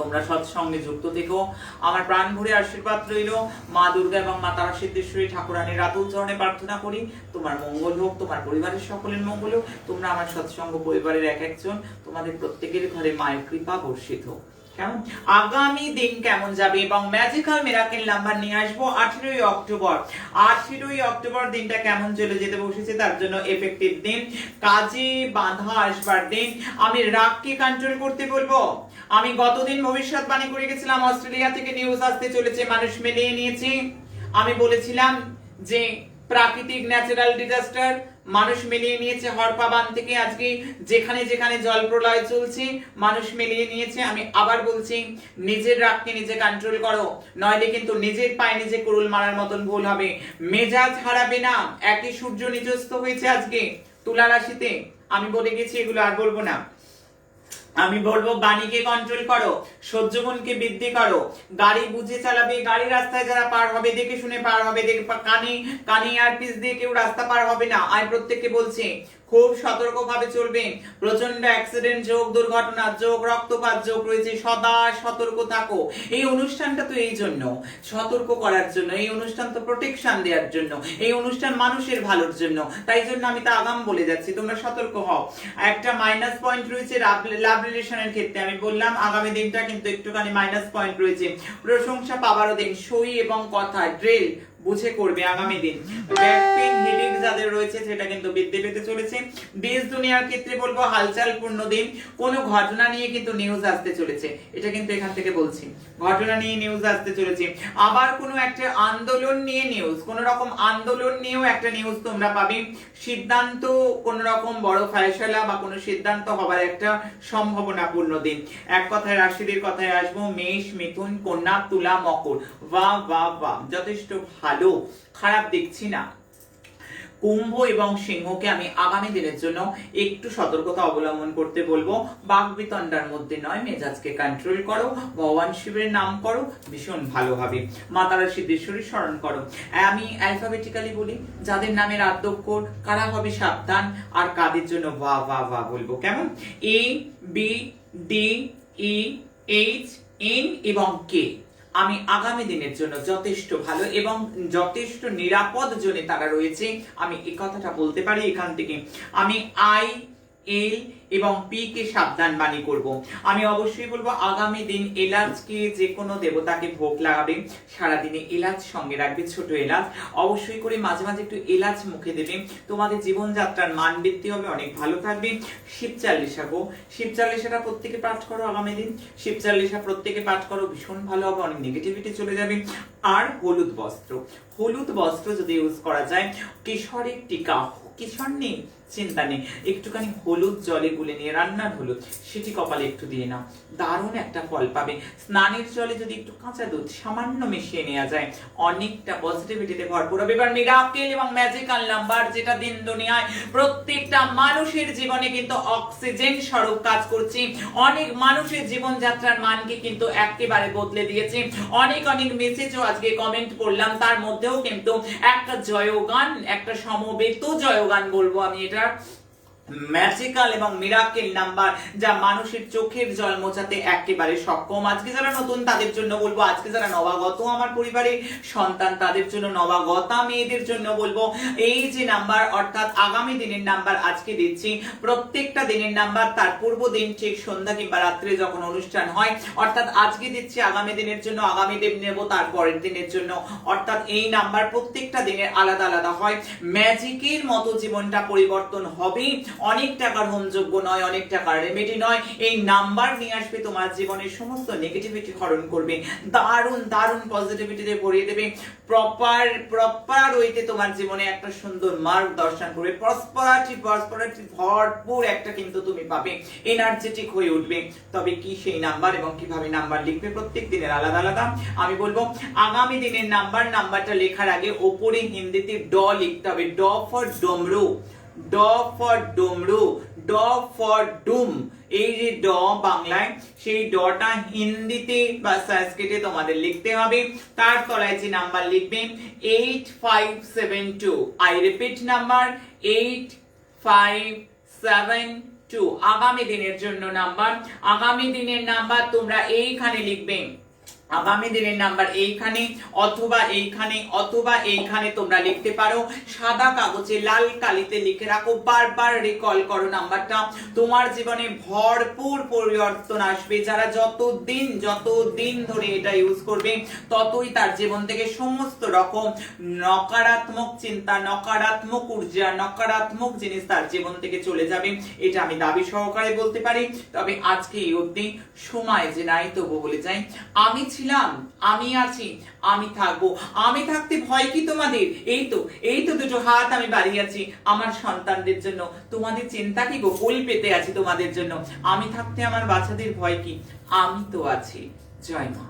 তোমরা সৎসঙ্গে যুক্ত থেকো। আমার প্রাণ ভরে আশীর্বাদ রইল। মা দুর্গা এবং মা তারা সিদ্ধেশ্বরী ঠাকুরানীর রাতুল চরণে প্রার্থনা করি তোমার মঙ্গল হোক, তোমার পরিবারের সকলের মঙ্গল হোক। তোমরা আমার সৎসঙ্গ পরিবারের এক একজন, তোমাদের প্রত্যেকের ঘরে মায়ের কৃপা বর্ষিত হোক। কেমন আগামী দিন কেমন যাবে এবং ম্যাজিক্যাল মিরাকেল নাম্বার নিয়ে আসবো 18ই অক্টোবর। 18ই অক্টোবর দিনটা কেমন চলে যেতে বসেছে, তার জন্য এফেক্টিভ দিন, কাজে বাধা আসবার দিন। আমি রাগকে কন্ট্রোল করতে বলবো। আমি গতদিন ভবিষ্যৎবাণী করে গেছিলাম, অস্ট্রেলিয়া থেকে নিউজ আসতে চলেছে, মানুষ মিলিয়ে নিয়েছে। আমি বলেছিলাম যে প্রাকৃতিক ন্যাচারাল ডিজাস্টার মানুষ মিলিয়ে নিয়েছে, হরপা বাঁধ থেকে আজকে যেখানে যেখানে জল প্রলয় চলছে মানুষ মিলিয়ে নিয়েছে। আমি আবার বলছি, নিজের রাগকে নিজে কন্ট্রোল করো, নইলে কিন্তু নিজের পায়ে নিজে কুড়ুল মারার মতন ভুল হবে। মেজাজ হারাবে না। একই সূর্য নিচস্থ হয়েছে আজকে তুলা রাশিতে, আমি বলে গেছি, এগুলো আর বলবো না। আমি বলবো বাণীকে কন্ট্রোল করো, সহ্য গুণকে বৃদ্ধি করো, গাড়ি বুঝে চালাবে, গাড়ি রাস্তায় যারা পার হবে দেখে শুনে পার হবে, কানে ইয়ারপিস দিয়ে কেউ রাস্তা পার হবে না। আমি প্রত্যেককে বলছি খুব সতর্কভাবে চলবে। প্রচন্ড অ্যাক্সিডেন্ট যোগ, দুর্ঘটনা যোগ, রক্তপাত যোগ রয়েছে, সদা সতর্ক থাকো। এই অনুষ্ঠানটা তো এই জন্য, সতর্ক করার জন্য, এই অনুষ্ঠান তো প্রোটেকশন দেওয়ার জন্য, এই অনুষ্ঠান মানুষের ভালোর জন্য। তাই জন্য আমি তা আগাম বলে যাচ্ছি, তোমরা সতর্ক হও। একটা মাইনাস পয়েন্ট রয়েছে লাভ রিলেশনের ক্ষেত্রে, আমি বললাম আগামী দিনটা কিন্তু একটুখানি মাইনাস পয়েন্ট রয়েছে। প্রশংসা পাবারও দিন, সই এবং কথা ড্রিল বুঝে করবে আগামী দিন। ব্যাক পেইন হেডেক যাদের রয়েছে সেটা কিন্তু বৃদ্ধি পেতে চলেছে। দেশ দুনিয়ার ক্ষেত্রে বলবো হালচাল পূর্ণ দিন। কোন ঘটনা নিয়ে কিন্তু নিউজ আসতে চলেছে, এটা কিন্তু এখান থেকে বলছি, ঘটনা নিয়ে নিউজ আসতে চলেছে। আবার কোনো একটা আন্দোলন নিয়ে নিউজ, কোন রকম আন্দোলন নিয়েও একটা নিউজ তোমরা পাবে। সিদ্ধান্ত, কোন রকম বড় ফয়সালা বা কোনো সিদ্ধান্ত হবার একটা সম্ভাবনাপূর্ণ দিন। এক কথায় রাশিদের কথায় আসবো, মেষ, মিথুন, কন্যা, তুলা, মকর। বাহ বাহ বাহ, যথেষ্ট ভালো, খারাপ দেখছি না। কুম্ভ এবং সিংহকে আমি আগামী দিনের জন্য একটু সতর্কতা অবলম্বন করতে বলবো। বাকবিতণ্ডার মধ্যে নয়, মেজাজকে কন্ট্রোল করো, ভগবান শিবের নাম করো, ভীষণ ভালো হবে। মা তারা সিদ্ধেশ্বরী স্মরণ করো। আমি অ্যালফাবেটিক্যালি বলি, যাদের নামের আদ্যক্ষর কারা হবে সাবধান, আর কাদের জন্য বাহ বাহ বাহ বলবো। কেমন? এ, বি, ডি, ই, এইচ, এন এবং কে আমি আগামী দিনের জন্য যথেষ্ট ভালো এবং যথেষ্ট নিরাপদ জোনে তারা রয়েছে, আমি এই কথাটা বলতে পারি এখান থেকে। আমি আই, এল এবং পি কে সাবধান বাণী করব। আমি অবশ্যই বলবো আগামী দিন এলাচকে, যে কোনো দেবতাকে ভোগ লাগাবে, সারাদিনে এলাচ সঙ্গে রাখবে, ছোট এলাচ অবশ্যই করে, মাঝে মাঝে একটু এলাচ মুখে দেবে। তোমাদের জীবনযাত্রার মান বৃদ্ধি হবে, অনেক ভালো থাকবে। শিব চালিসা গো, শিব চালিসাটা প্রত্যেকে পাঠ করো আগামী দিন, শিব চালিসা প্রত্যেকে পাঠ করো, ভীষণ ভালো হবে, অনেক নেগেটিভিটি চলে যাবে। আর হলুদ বস্ত্র, হলুদ বস্ত্র যদি ইউজ করা যায়, কেশরের টিকা, কেশর নেই চিন্তা নেই, একটুখানি হলুদ জলে গুলে নিয়ে, রান্নার হলুদ, সেটি কপালে একটু দিয়ে নাও, দারুণ একটা ফল পাবে। স্নানের জলে যদি একটু কাঁচা দুধ সামান্য মিশিয়ে নেওয়া যায়, অনেকটা পজিটিভিটিতে ভরপুর হবে। এবার মিরাকেল এবং ম্যাজিক্যাল নাম্বার, যেটা দিন দুনিয়ায় প্রত্যেকটা মানুষের জীবনে কিন্তু অক্সিজেন স্বরূপ কাজ করছে, অনেক মানুষের জীবনযাত্রার মানকে কিন্তু একেবারে বদলে দিয়েছে। অনেক অনেক মেসেজও আজকে কমেন্ট করলাম, তার মধ্যেও কিন্তু একটা জয়গান, একটা সমবেত জয়গান বলবো আমি এটা, ম্যাজিক্যাল এবং মিরাকেল নাম্বার, যা মানুষের চোখের জল মোছাতে একেবারে সক্ষম। আজকে যারা নতুন তাদের জন্য বলবো, আজকে যারা নবাগত আমার পরিবারে সন্তান তাদের জন্য, নবাগতা মেয়েদের জন্য বলবো, এই যে নাম্বার অর্থাৎ আগামী দিনের নাম্বার আজকে দিচ্ছি, প্রত্যেকটা দিনের নাম্বার তার পূর্ব দিন ঠিক সন্ধ্যা কিংবা রাত্রে যখন অনুষ্ঠান হয়, অর্থাৎ আজকে দিচ্ছি আগামী দিনের জন্য, আগামী দিন নেব তার পরের দিনের জন্য, অর্থাৎ এই নাম্বার প্রত্যেকটা দিনের আলাদা আলাদা হয়। ম্যাজিকের মতো জীবনটা পরিবর্তন হবে। অনেক টাকার হোমযোগ্য নয়, অনেক টাকার রেমেডি নয়, এই নাম্বার নিয়ে আসবে তোমার জীবনের সমস্ত নেগেটিভিটি হরণ করবে, দারুণ দারুণ পজিটিভিটিতে ভরিয়ে দেবে, প্রপার ওয়েতে তোমার জীবনে একটা সুন্দর মার্গ দর্শন করবে, প্রসপারিটি ভরপুর একটা কিন্তু তুমি পাবে, এনার্জেটিক হয়ে উঠবে। তবে কি সেই নাম্বার এবং কিভাবে নাম্বার লিখবে প্রত্যেক দিনের আলাদা আলাদা আমি বলবো। আগামী দিনের নাম্বারটা লেখার আগে ওপরে হিন্দিতে ড লিখতে হবে, ড ফর ডমরু, ড ফর ডমরু, ড ফর ডুম। এই যে ড বাংলায়, সেই ডটা হিন্দিতে বা সংস্কৃতে তোমাদের লিখতে হবে। তার তলায় যে নাম্বার লিখবে 8572, আই রিপিট নাম্বার 8572, আগামী দিনের জন্য নাম্বার। আগামী দিনের নাম্বার তোমরা এইখানে লিখবে, আগামী দিনের নাম্বার এইখানে অথবা এইখানে অথবা এইখানে তোমরা লিখতে পারো। সাদা কাগজে লাল কালিতে লিখে রাখো, বারবার রিকল করো নাম্বারটা। তোমার জীবনে ভরপুর পরিবর্তন আসবে। যারা যতদিন ধরে এটা ইউজ করবে, ততই তার জীবন থেকে সমস্ত রকম নকারাত্মক চিন্তা, নকারাত্মক ঊর্জা, নকারাত্মক জিনিস তার জীবন থেকে চলে যাবে। এটা আমি দাবি সহকারে বলতে পারি। তবে আজকে এই অবধি, সময় যে নাই তবু বলে যাই, আমি ছিলাম, আমি আছি, আমি থাকবো। আমি থাকতে ভয় কি তোমাদের? এই তো দুটো হাত আমি বাড়িয়ে আছি আমার সন্তানদের জন্য। তোমাদের চিন্তা কি গো? ফুল পেতে আছি তোমাদের জন্য। আমি থাকতে আমার বাচ্চাদের ভয় কি? আমি তো আছি। জয় মা।